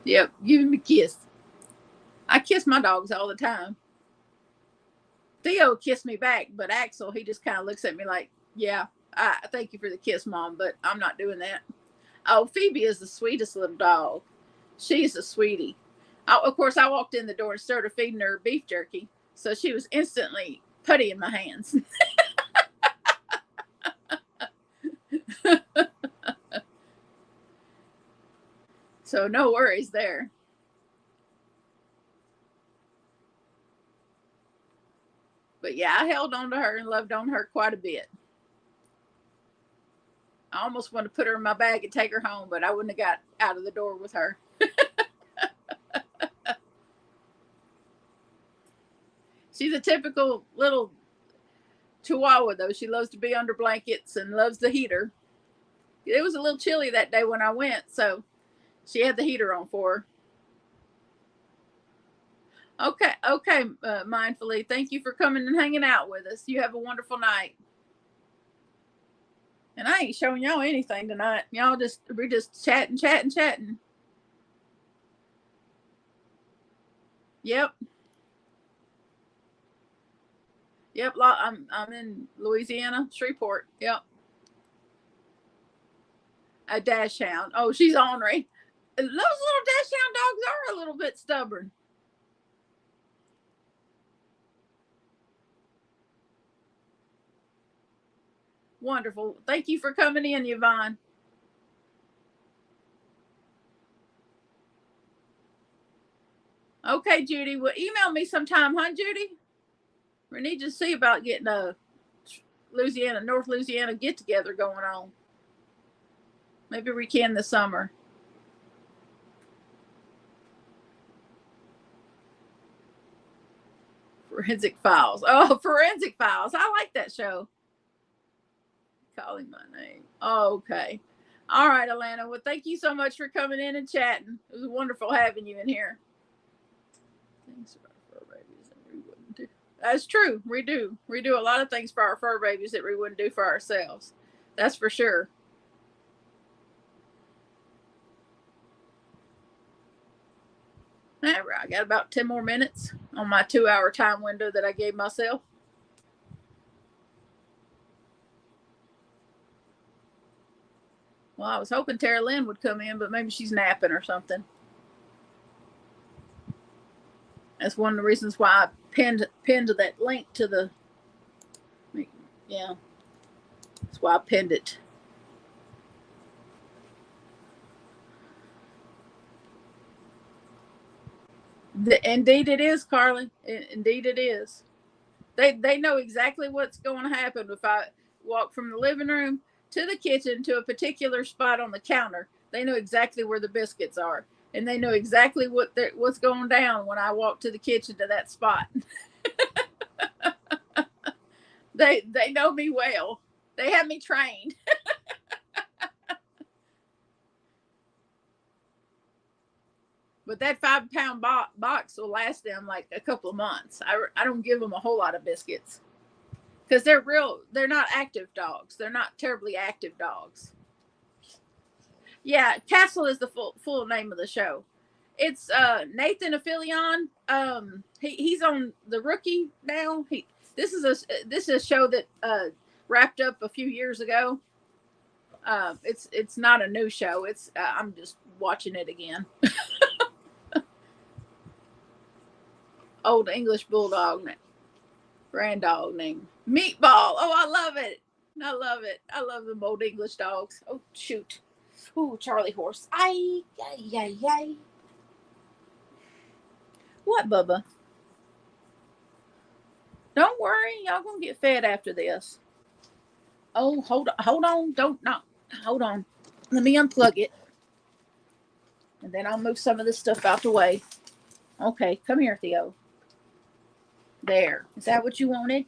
Yep, give him a kiss. I kiss my dogs all the time. Theo kissed me back, but Axel, he just kind of looks at me like, yeah, I thank you for the kiss, Mom, but I'm not doing that. Oh, Phoebe is the sweetest little dog. She's a sweetie. Of course, I walked in the door and started feeding her beef jerky, so she was instantly putty in my hands. So no worries there. But yeah, I held on to her and loved on her quite a bit. I almost wanted to put her in my bag and take her home, but I wouldn't have got out of the door with her. She's a typical little Chihuahua, though. She loves to be under blankets and loves the heater. It was a little chilly that day when I went, so she had the heater on for her. Okay, mindfully. Thank you for coming and hanging out with us. You have a wonderful night. And I ain't showing y'all anything tonight. We're just chatting. Yep. I'm in Louisiana, Shreveport. Yep. A dachshund. Oh, she's ornery. Those little dachshund dogs are a little bit stubborn. Wonderful. Thank you for coming in, Yvonne. Okay, Judy. Well, email me sometime, huh, Judy? We need to see about getting a North Louisiana get together going on. Maybe we can this summer. Forensic Files. Oh, Forensic Files. I like that show. Calling my name. Oh, okay. All right, Alana. Well, thank you so much for coming in and chatting. It was wonderful having you in here. Things for our fur babies that we wouldn't do. That's true. We do. We do a lot of things for our fur babies that we wouldn't do for ourselves. That's for sure. I got about 10 more minutes on my 2-hour time window that I gave myself. Well, I was hoping Tara Lynn would come in, but maybe she's napping or something. That's one of the reasons why I pinned that link to the. Yeah, that's why I pinned it. Indeed, it is, Carly. Indeed, it is. They know exactly what's going to happen if I walk from the living room to the kitchen to a particular spot on the counter. They know exactly where the biscuits are, and they know exactly what's going down when I walk to the kitchen to that spot. They know me well. They have me trained. But that 5-pound box will last them like a couple of months. I don't give them a whole lot of biscuits because they're not active dogs. They're not terribly active dogs. Yeah, Castle is the full name of the show. It's Nathan Fillion. He's on The Rookie now. This is a show that wrapped up a few years ago. It's not a new show. It's I'm just watching it again. Old English bulldog, grand dog named Meatball. Oh, I love it. I love it. I love them old English dogs. Oh shoot. Ooh, Charlie horse. Ay, ay, ay, ay. What, Bubba? Don't worry, y'all gonna get fed after this. Oh, hold on. Don't not. Hold on. Let me unplug it, and then I'll move some of this stuff out the way. Okay, come here, Theo. There. Is that what you wanted?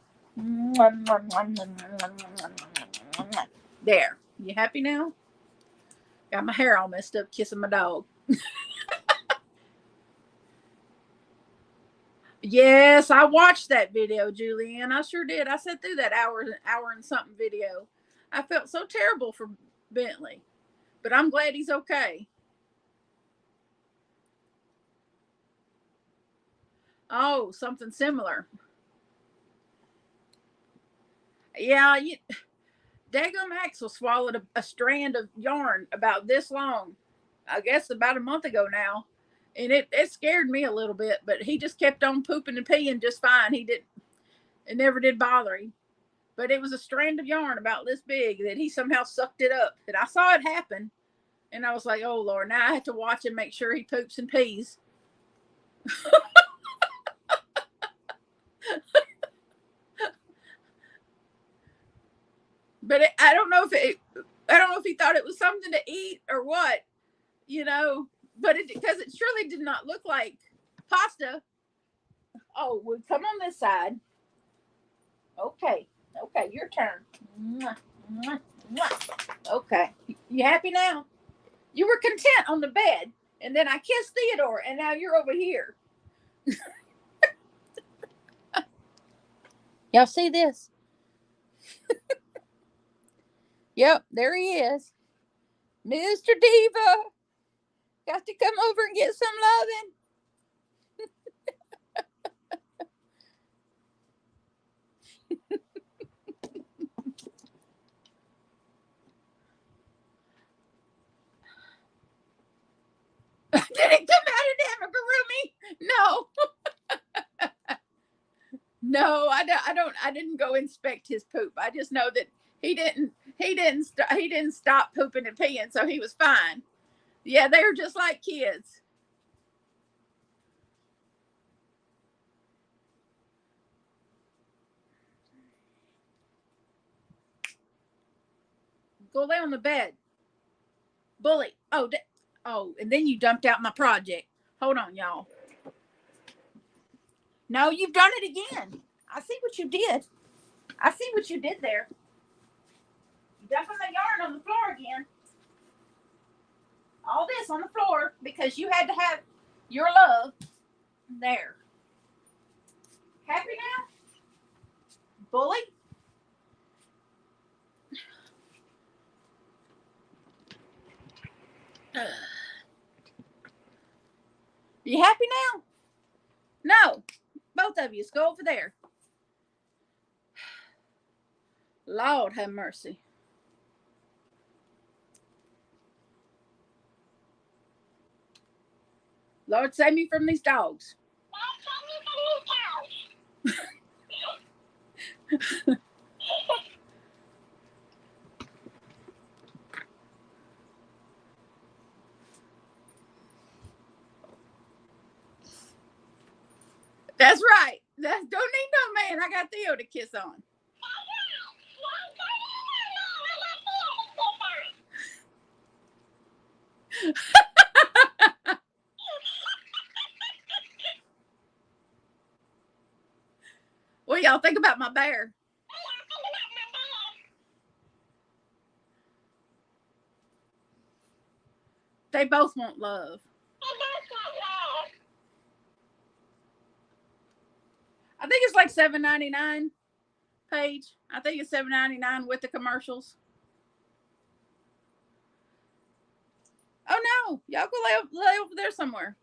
There. You happy now? Got my hair all messed up kissing my dog. Yes, I watched that video, Julianne. I sure did. I sat through that hour and something video. I felt so terrible for Bentley, but I'm glad he's okay. Oh, something similar. Yeah, Daggum Axel swallowed a strand of yarn about this long. I guess about a month ago now. And it scared me a little bit, but he just kept on pooping and peeing just fine. It never did bother him. But it was a strand of yarn about this big that he somehow sucked it up. And I saw it happen. And I was like, oh, Lord, now I have to watch and make sure he poops and pees. But I don't know if he thought it was something to eat or what, you know, but because it surely did not look like pasta. Oh, well, come on this side. Okay. Okay, your turn. Mwah, mwah, mwah. Okay. You happy now? You were content on the bed, and then I kissed Theodore, and now you're over here. Y'all see this? Yep, there he is. Mr. Diva. Got to come over and get some loving. Did it come out of Amigurumi? No. No, I didn't go inspect his poop. I just know that he didn't stop pooping and peeing, so he was fine. Yeah, they're just like kids. Go lay on the bed. Bully. Oh, and then you dumped out my project. Hold on, y'all. No, you've done it again. I see what you did. I see what you did there. You dumping the yarn on the floor again. All this on the floor because you had to have your love there. Happy now? Bully? You happy now? No. Both of you. Go over there. Lord have mercy. Lord, save me from these dogs. That's right. Don't need no man. I got Theo to kiss on. What y'all think about my bear? They both want love. I think it's like $7.99 page. I think it's $7.99 with the commercials. Oh no, y'all go lay over there somewhere.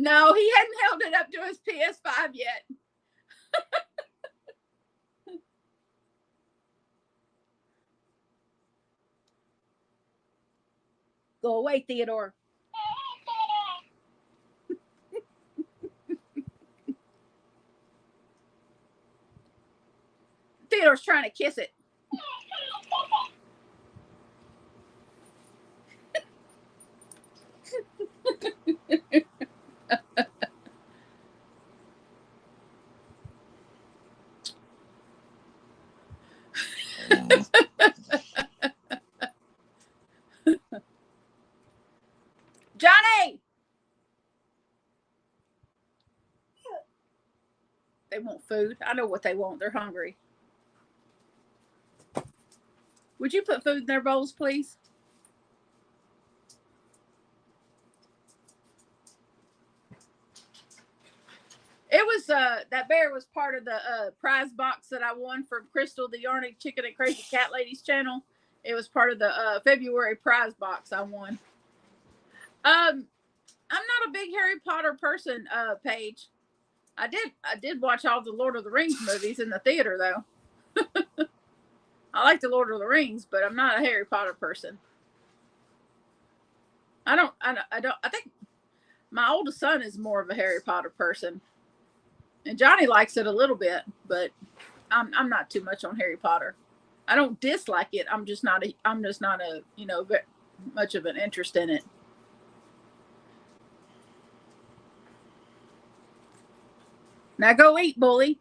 No, he hadn't held it up to his PS5 yet. Go away, Theodore. Theodore's trying to kiss it. Johnny! They want food. I know what they want. They're hungry. Would you put food in their bowls, please? It was that bear was part of the prize box that I won from Crystal, the Yarny Chicken and Crazy Cat Lady's channel. It was part of the February prize box I won. I'm not a big Harry Potter person, Paige. I did watch all the Lord of the Rings movies in the theater though. I like the Lord of the Rings, but I'm not a Harry Potter person. I think my oldest son is more of a Harry Potter person. And Johnny likes it a little bit, but I'm not too much on Harry Potter. I don't dislike it. I'm just not a much of an interest in it. Now go eat, bully.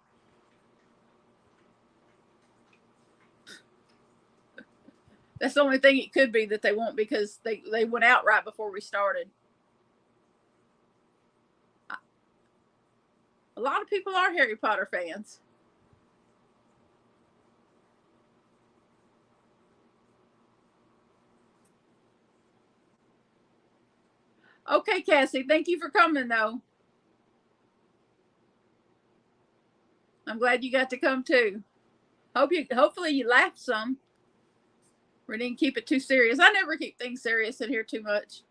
That's the only thing it could be that they won't, because they went out right before we started. A lot of people are Harry Potter fans. Okay, Cassie, thank you for coming though. I'm glad you got to come too. Hopefully you laughed some. We didn't keep it too serious. I never keep things serious in here too much.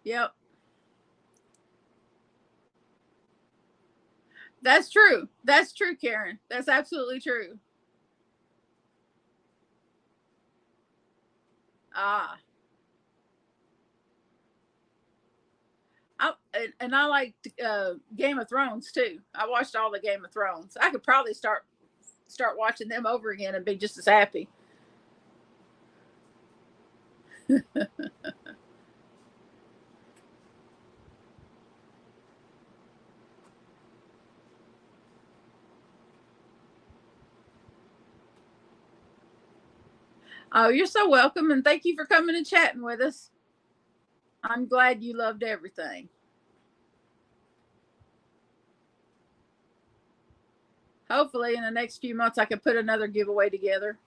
Yep. That's true. That's true, Karen. That's absolutely true. Ah. I liked Game of Thrones too. I watched all the Game of Thrones. I could probably start watching them over again and be just as happy. Oh, you're so welcome, and thank you for coming and chatting with us. I'm glad you loved everything. Hopefully in the next few months I can put another giveaway together.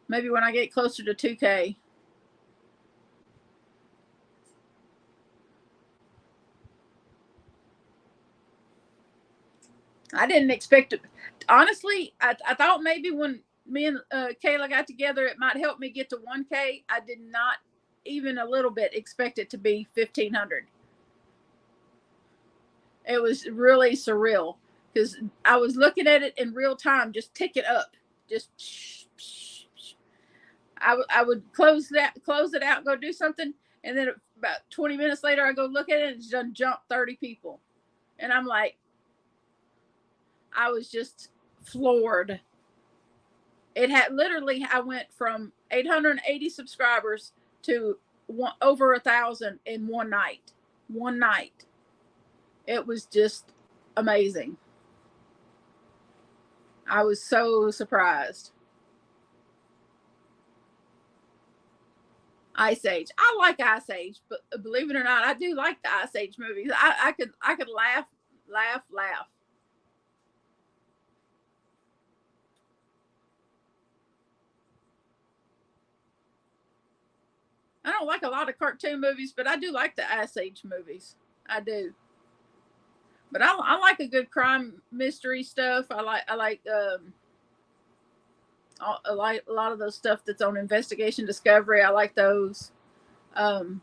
Maybe when I get closer to 2K. I didn't expect it. Honestly, I thought maybe when me and Kayla got together, it might help me get to 1K. I did not even a little bit expect it to be 1,500. It was really surreal because I was looking at it in real time, just tick it up, just. I would close it out, go do something, and then about 20 minutes later, I go look at it, and it's done jumped 30 people, and I'm like, I was just floored. It had literally, I went from 880 subscribers to over 1,000 in one night. One night. It was just amazing. I was so surprised. Ice Age. I like Ice Age, but believe it or not, I do like the Ice Age movies. I could laugh. I don't like a lot of cartoon movies, but I do like the Ice Age movies. I do. But I like a good crime mystery stuff. I like I like a lot of those stuff that's on Investigation Discovery. I like those. Um,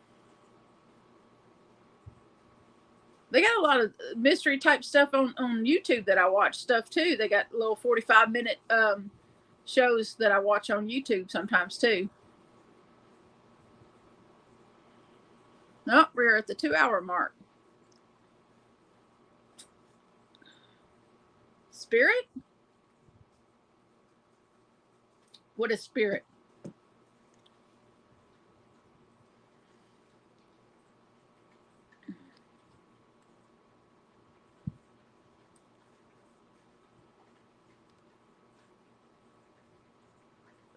they got a lot of mystery type stuff on YouTube that I watch stuff too. They got little 45-minute shows that I watch on YouTube sometimes too. Oh, we're at the 2-hour mark. Spirit? What is spirit?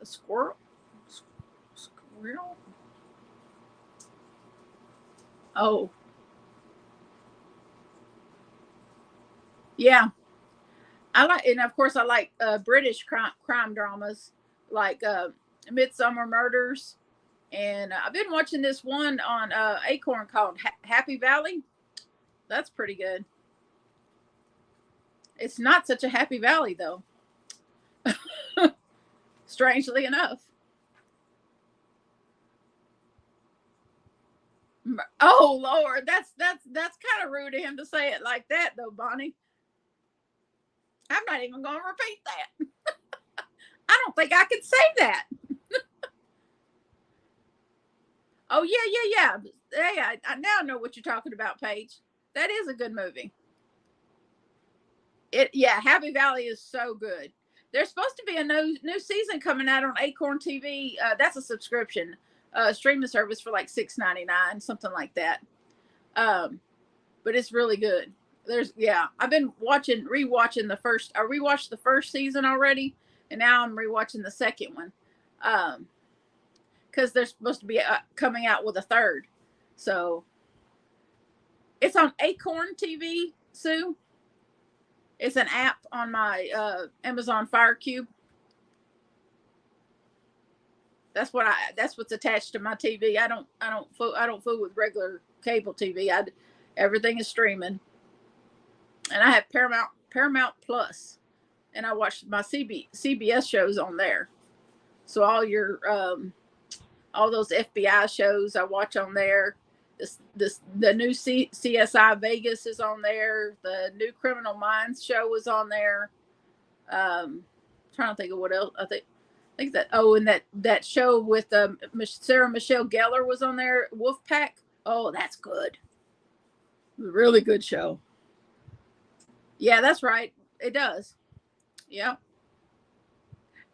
A squirrel? Squirrel? Oh. Yeah. I like, and of course, I like British crime dramas like Midsummer Murders. And I've been watching this one on Acorn called Happy Valley. That's pretty good. It's not such a happy valley, though. Strangely enough. Oh Lord, that's kind of rude of him to say it like that, though, Bonnie. I'm not even going to repeat that. I don't think I can say that. Oh yeah. Hey, I now know what you're talking about, Paige. That is a good movie. Happy Valley is so good. There's supposed to be a new season coming out on Acorn TV. That's a subscription streaming service for like $6.99, something like that. But it's really good. I've been rewatching the first. I rewatched the first season already, and now I'm rewatching the second one. Because they're supposed to be coming out with a third. So it's on Acorn TV, Sue. It's an app on my Amazon Fire Cube. That's what's attached to my TV. I don't fool with regular cable TV. Everything is streaming, and I have Paramount Plus, and I watch my CBS shows on there. So all those FBI shows I watch on there. The new CSI Vegas is on there. The new Criminal Minds show is on there. Trying to think of what else. I think that. Oh, and that show with Sarah Michelle Gellar was on there. Wolfpack. Oh, that's good. Really good show. Yeah, that's right. It does. Yeah.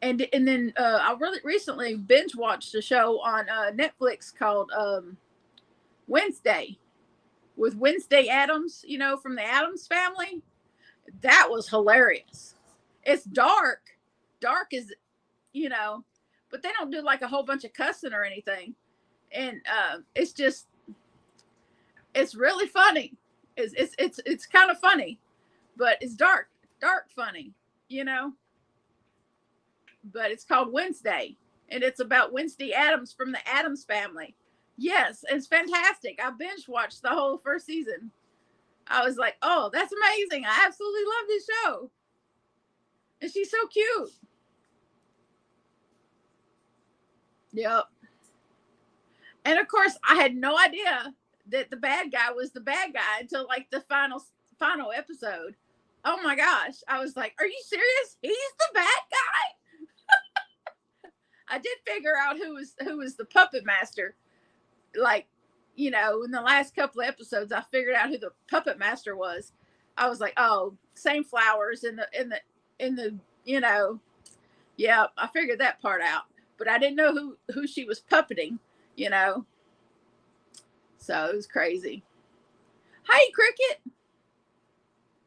And then I really recently binge watched a show on Netflix called Wednesday with Wednesday Addams, from the Addams family. That was hilarious. It's dark. Dark is, but they don't do like a whole bunch of cussing or anything. And it's really funny. It's kind of funny, but it's dark funny, but it's called Wednesday, and it's about Wednesday Addams from the Addams family. Yes, it's fantastic. I binge watched the whole first season. I was like, oh, that's amazing. I absolutely love this show. And she's so cute. Yep. And of course, I had no idea that the bad guy was the bad guy until like the final episode. Oh my gosh. I was like, are you serious? He's the bad guy? I did figure out who was the puppet master. Like, in the last couple of episodes, I figured out who the puppet master was. I was like, oh, same flowers yeah, I figured that part out. But I didn't know who she was puppeting, So it was crazy. Hey, Cricket.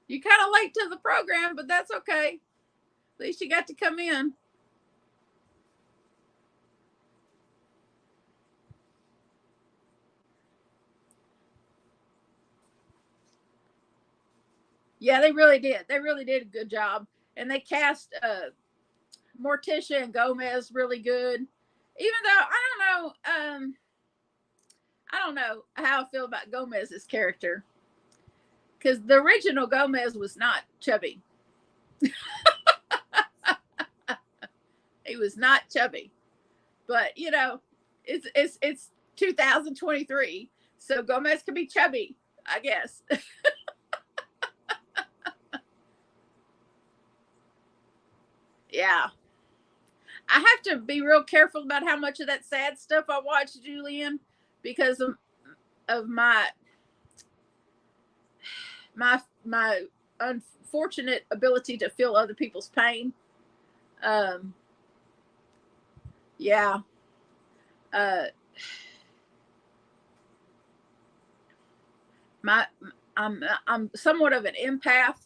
You kind of late to the program, but that's okay. At least you got to come in. Yeah, they really did. They really did a good job. And they cast Morticia and Gomez really good. Even though I don't know how I feel about Gomez's character. Because the original Gomez was not chubby. He was not chubby. But it's 2023. So Gomez could be chubby, I guess. Yeah. I have to be real careful about how much of that sad stuff I watch, Julian, because of my unfortunate ability to feel other people's pain. Yeah. Uh, I'm somewhat of an empath,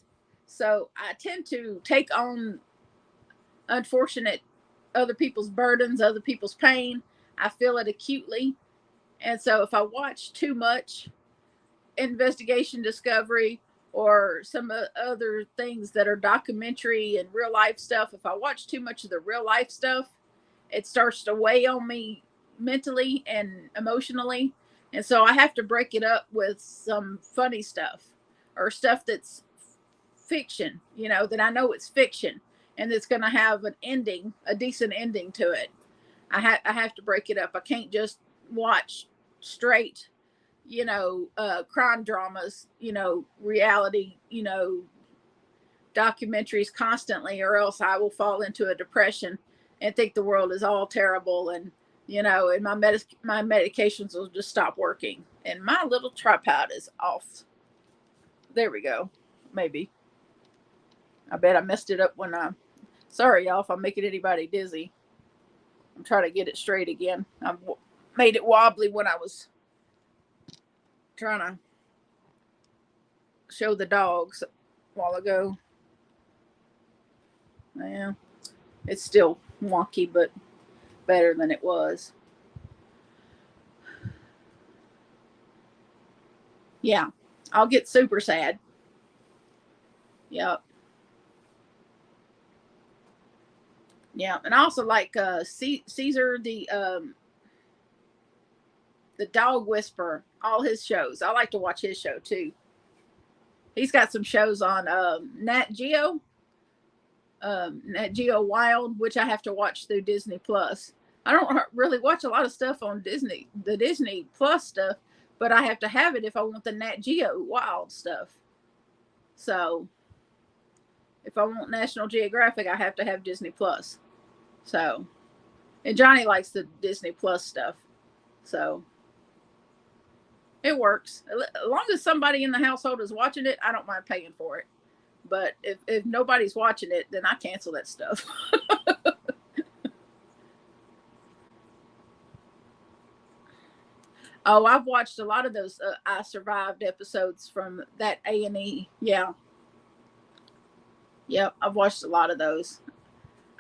so I tend to take on unfortunate other people's burdens, other people's pain. I feel it acutely. And so if I watch too much investigation discovery or some other things that are documentary and real life stuff, if I watch too much of the real life stuff, it starts to weigh on me mentally and emotionally. And so I have to break it up with some funny stuff or stuff that's fiction, that I know it's fiction and it's going to have an ending, a decent ending to it. I have to break it up. I can't just watch straight, crime dramas, reality, documentaries constantly, or else I will fall into a depression and think the world is all terrible. And, and my medications will just stop working. And my little tripod is off. There we go. Maybe. I bet I messed it up sorry, y'all, if I'm making anybody dizzy. I'm trying to get it straight again. I made it wobbly when I was trying to show the dogs a while ago. Yeah, it's still wonky, but better than it was. Yeah, I'll get super sad. Yep. Yeah, and I also like Caesar the dog whisperer, all his shows. I like to watch his show too. He's got some shows on Nat Geo Wild, which I have to watch through Disney Plus. I don't really watch a lot of stuff on the Disney Plus stuff, but I have to have it if I want the Nat Geo Wild stuff. So if I want National Geographic, I have to have Disney Plus. So, and Johnny likes the Disney Plus stuff. So it works. As long as somebody in the household is watching it, I don't mind paying for it. But if nobody's watching it, then I cancel that stuff. Oh, I've watched a lot of those I Survived episodes from that A&E. Yeah. Yep, I've watched a lot of those.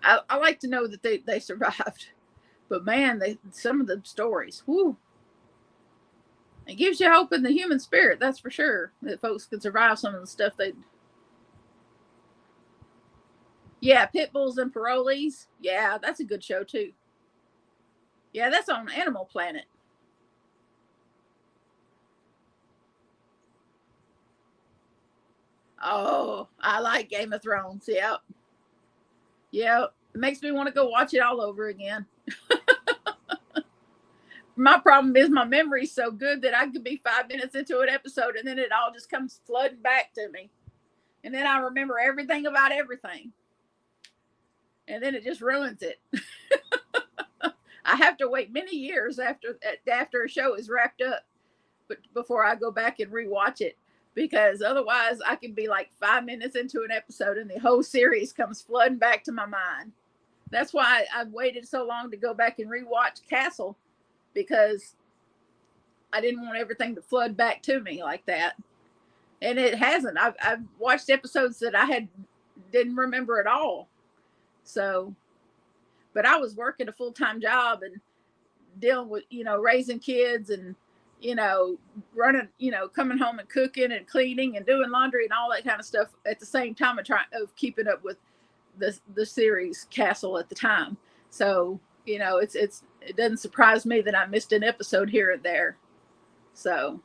I like to know that they survived. But man, some of the stories, whoo. It gives you hope in the human spirit, that's for sure. That folks can survive some of the stuff they. Yeah, Pit Bulls and Parolees. Yeah, that's a good show too. Yeah, that's on Animal Planet. Oh, I like Game of Thrones. Yep. Yep. It makes me want to go watch it all over again. My problem is my memory's so good that I could be 5 minutes into an episode and then it all just comes flooding back to me. And then I remember everything about everything. And then it just ruins it. I have to wait many years after a show is wrapped up, but before I go back and rewatch it, because otherwise I can be like 5 minutes into an episode and the whole series comes flooding back to my mind. That's why I've waited so long to go back and rewatch Castle, because I didn't want everything to flood back to me like that. And it hasn't. I've watched episodes that I didn't remember at all. So, but I was working a full-time job and dealing with, raising kids and, running, coming home and cooking and cleaning and doing laundry and all that kind of stuff at the same time of keeping up with the series Castle at the time. So, it doesn't surprise me that I missed an episode here and there. So,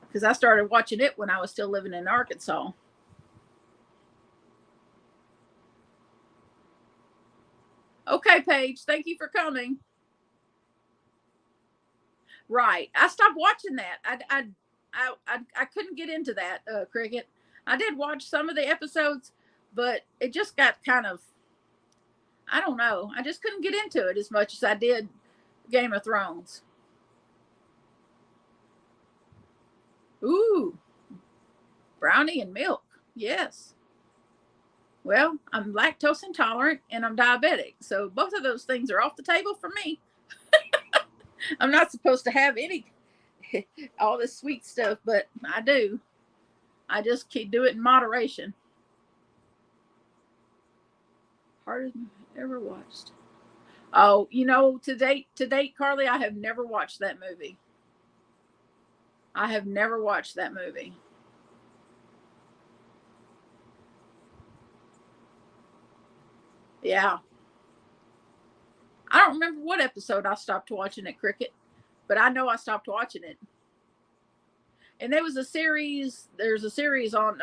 because I started watching it when I was still living in Arkansas. Okay, Paige, thank you for coming. Right, I stopped watching that. I couldn't get into that, Cricket. I did watch some of the episodes, but it just got kind of, I don't know. I just couldn't get into it as much as I did Game of Thrones. Ooh, brownie and milk. Yes. Well, I'm lactose intolerant and I'm diabetic. So both of those things are off the table for me. I'm not supposed to have all this sweet stuff, but I do. I just do it in moderation. Hardest ever watched. Oh, to date, Carly, I have never watched that movie. I have never watched that movie. Yeah. I don't remember what episode I stopped watching it, Cricket, but I know I stopped watching it. And there's a series on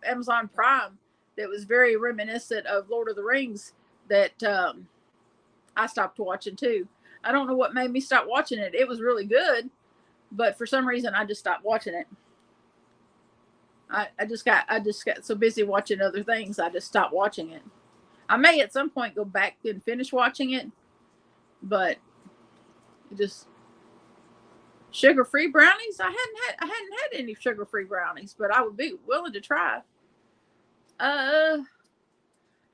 Amazon Prime that was very reminiscent of Lord of the Rings that I stopped watching too. I don't know what made me stop watching it. It was really good, but for some reason I just stopped watching it. I just got so busy watching other things, I just stopped watching it. I may at some point go back and finish watching it, but it just sugar-free brownies. I hadn't had any sugar-free brownies, but I would be willing to try. I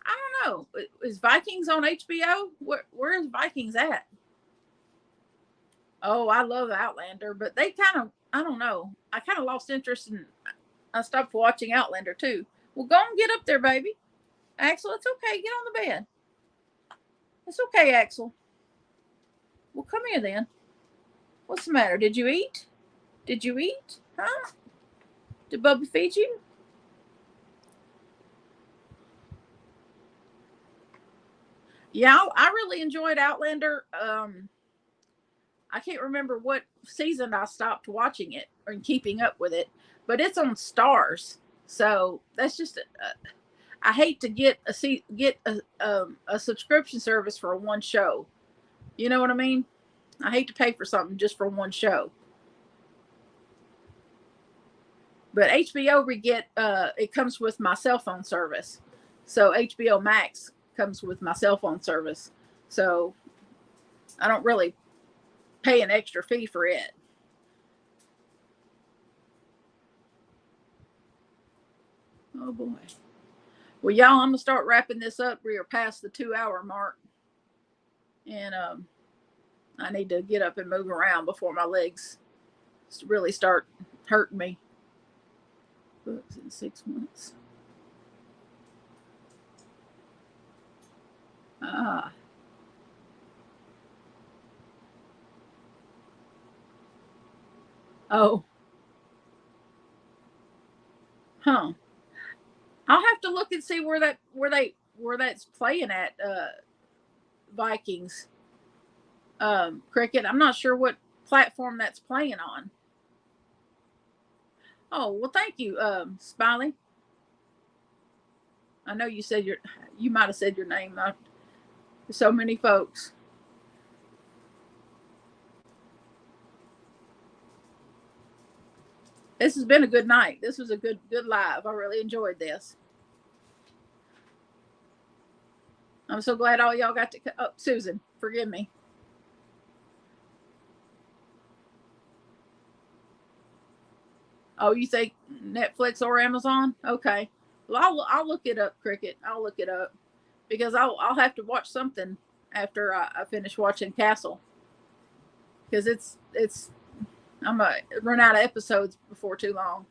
don't know. Is Vikings on HBO? Where is Vikings at? Oh, I love Outlander, but they kind of, I don't know. I kind of lost interest and I stopped watching Outlander too. Well, go and get up there, baby. Axel, it's okay. Get on the bed. It's okay, Axel. Well, come here then. What's the matter? Did you eat? Did you eat? Huh? Did Bubba feed you? Yeah, I really enjoyed Outlander. I can't remember what season I stopped watching it or keeping up with it, but it's on Stars. So that's just I hate to get a subscription service for one show. You know what I mean? I hate to pay for something just for one show. But HBO it comes with my cell phone service. So HBO Max comes with my cell phone service. So I don't really pay an extra fee for it. Oh boy. Well, y'all, I'm gonna start wrapping this up. We are past the 2-hour mark, and I need to get up and move around before my legs really start hurting me. Books in 6 months. Ah. Oh. Huh. I'll have to look and see where that's playing at Vikings. Cricket. I'm not sure what platform that's playing on. Oh, well, thank you, Smiley. I know you said you might have said your name. Not so many folks. This has been a good night. This was a good live. I really enjoyed this. I'm so glad all y'all got to. Oh, Susan, forgive me. Oh, you think Netflix or Amazon? Okay. Well, I'll look it up, Cricket. I'll look it up because I'll have to watch something after I finish watching Castle because it's I'm gonna run out of episodes before too long.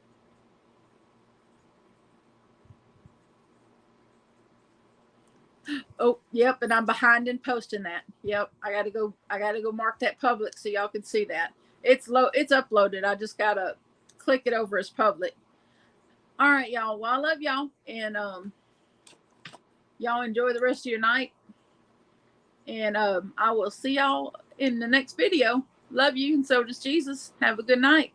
Oh, yep, and I'm behind in posting that. Yep, I gotta go mark that public so y'all can see that. It's uploaded. I just gotta click it over as public. All right, y'all. Well, I love y'all, and y'all enjoy the rest of your night. And I will see y'all in the next video. Love you, and so does Jesus. Have a good night.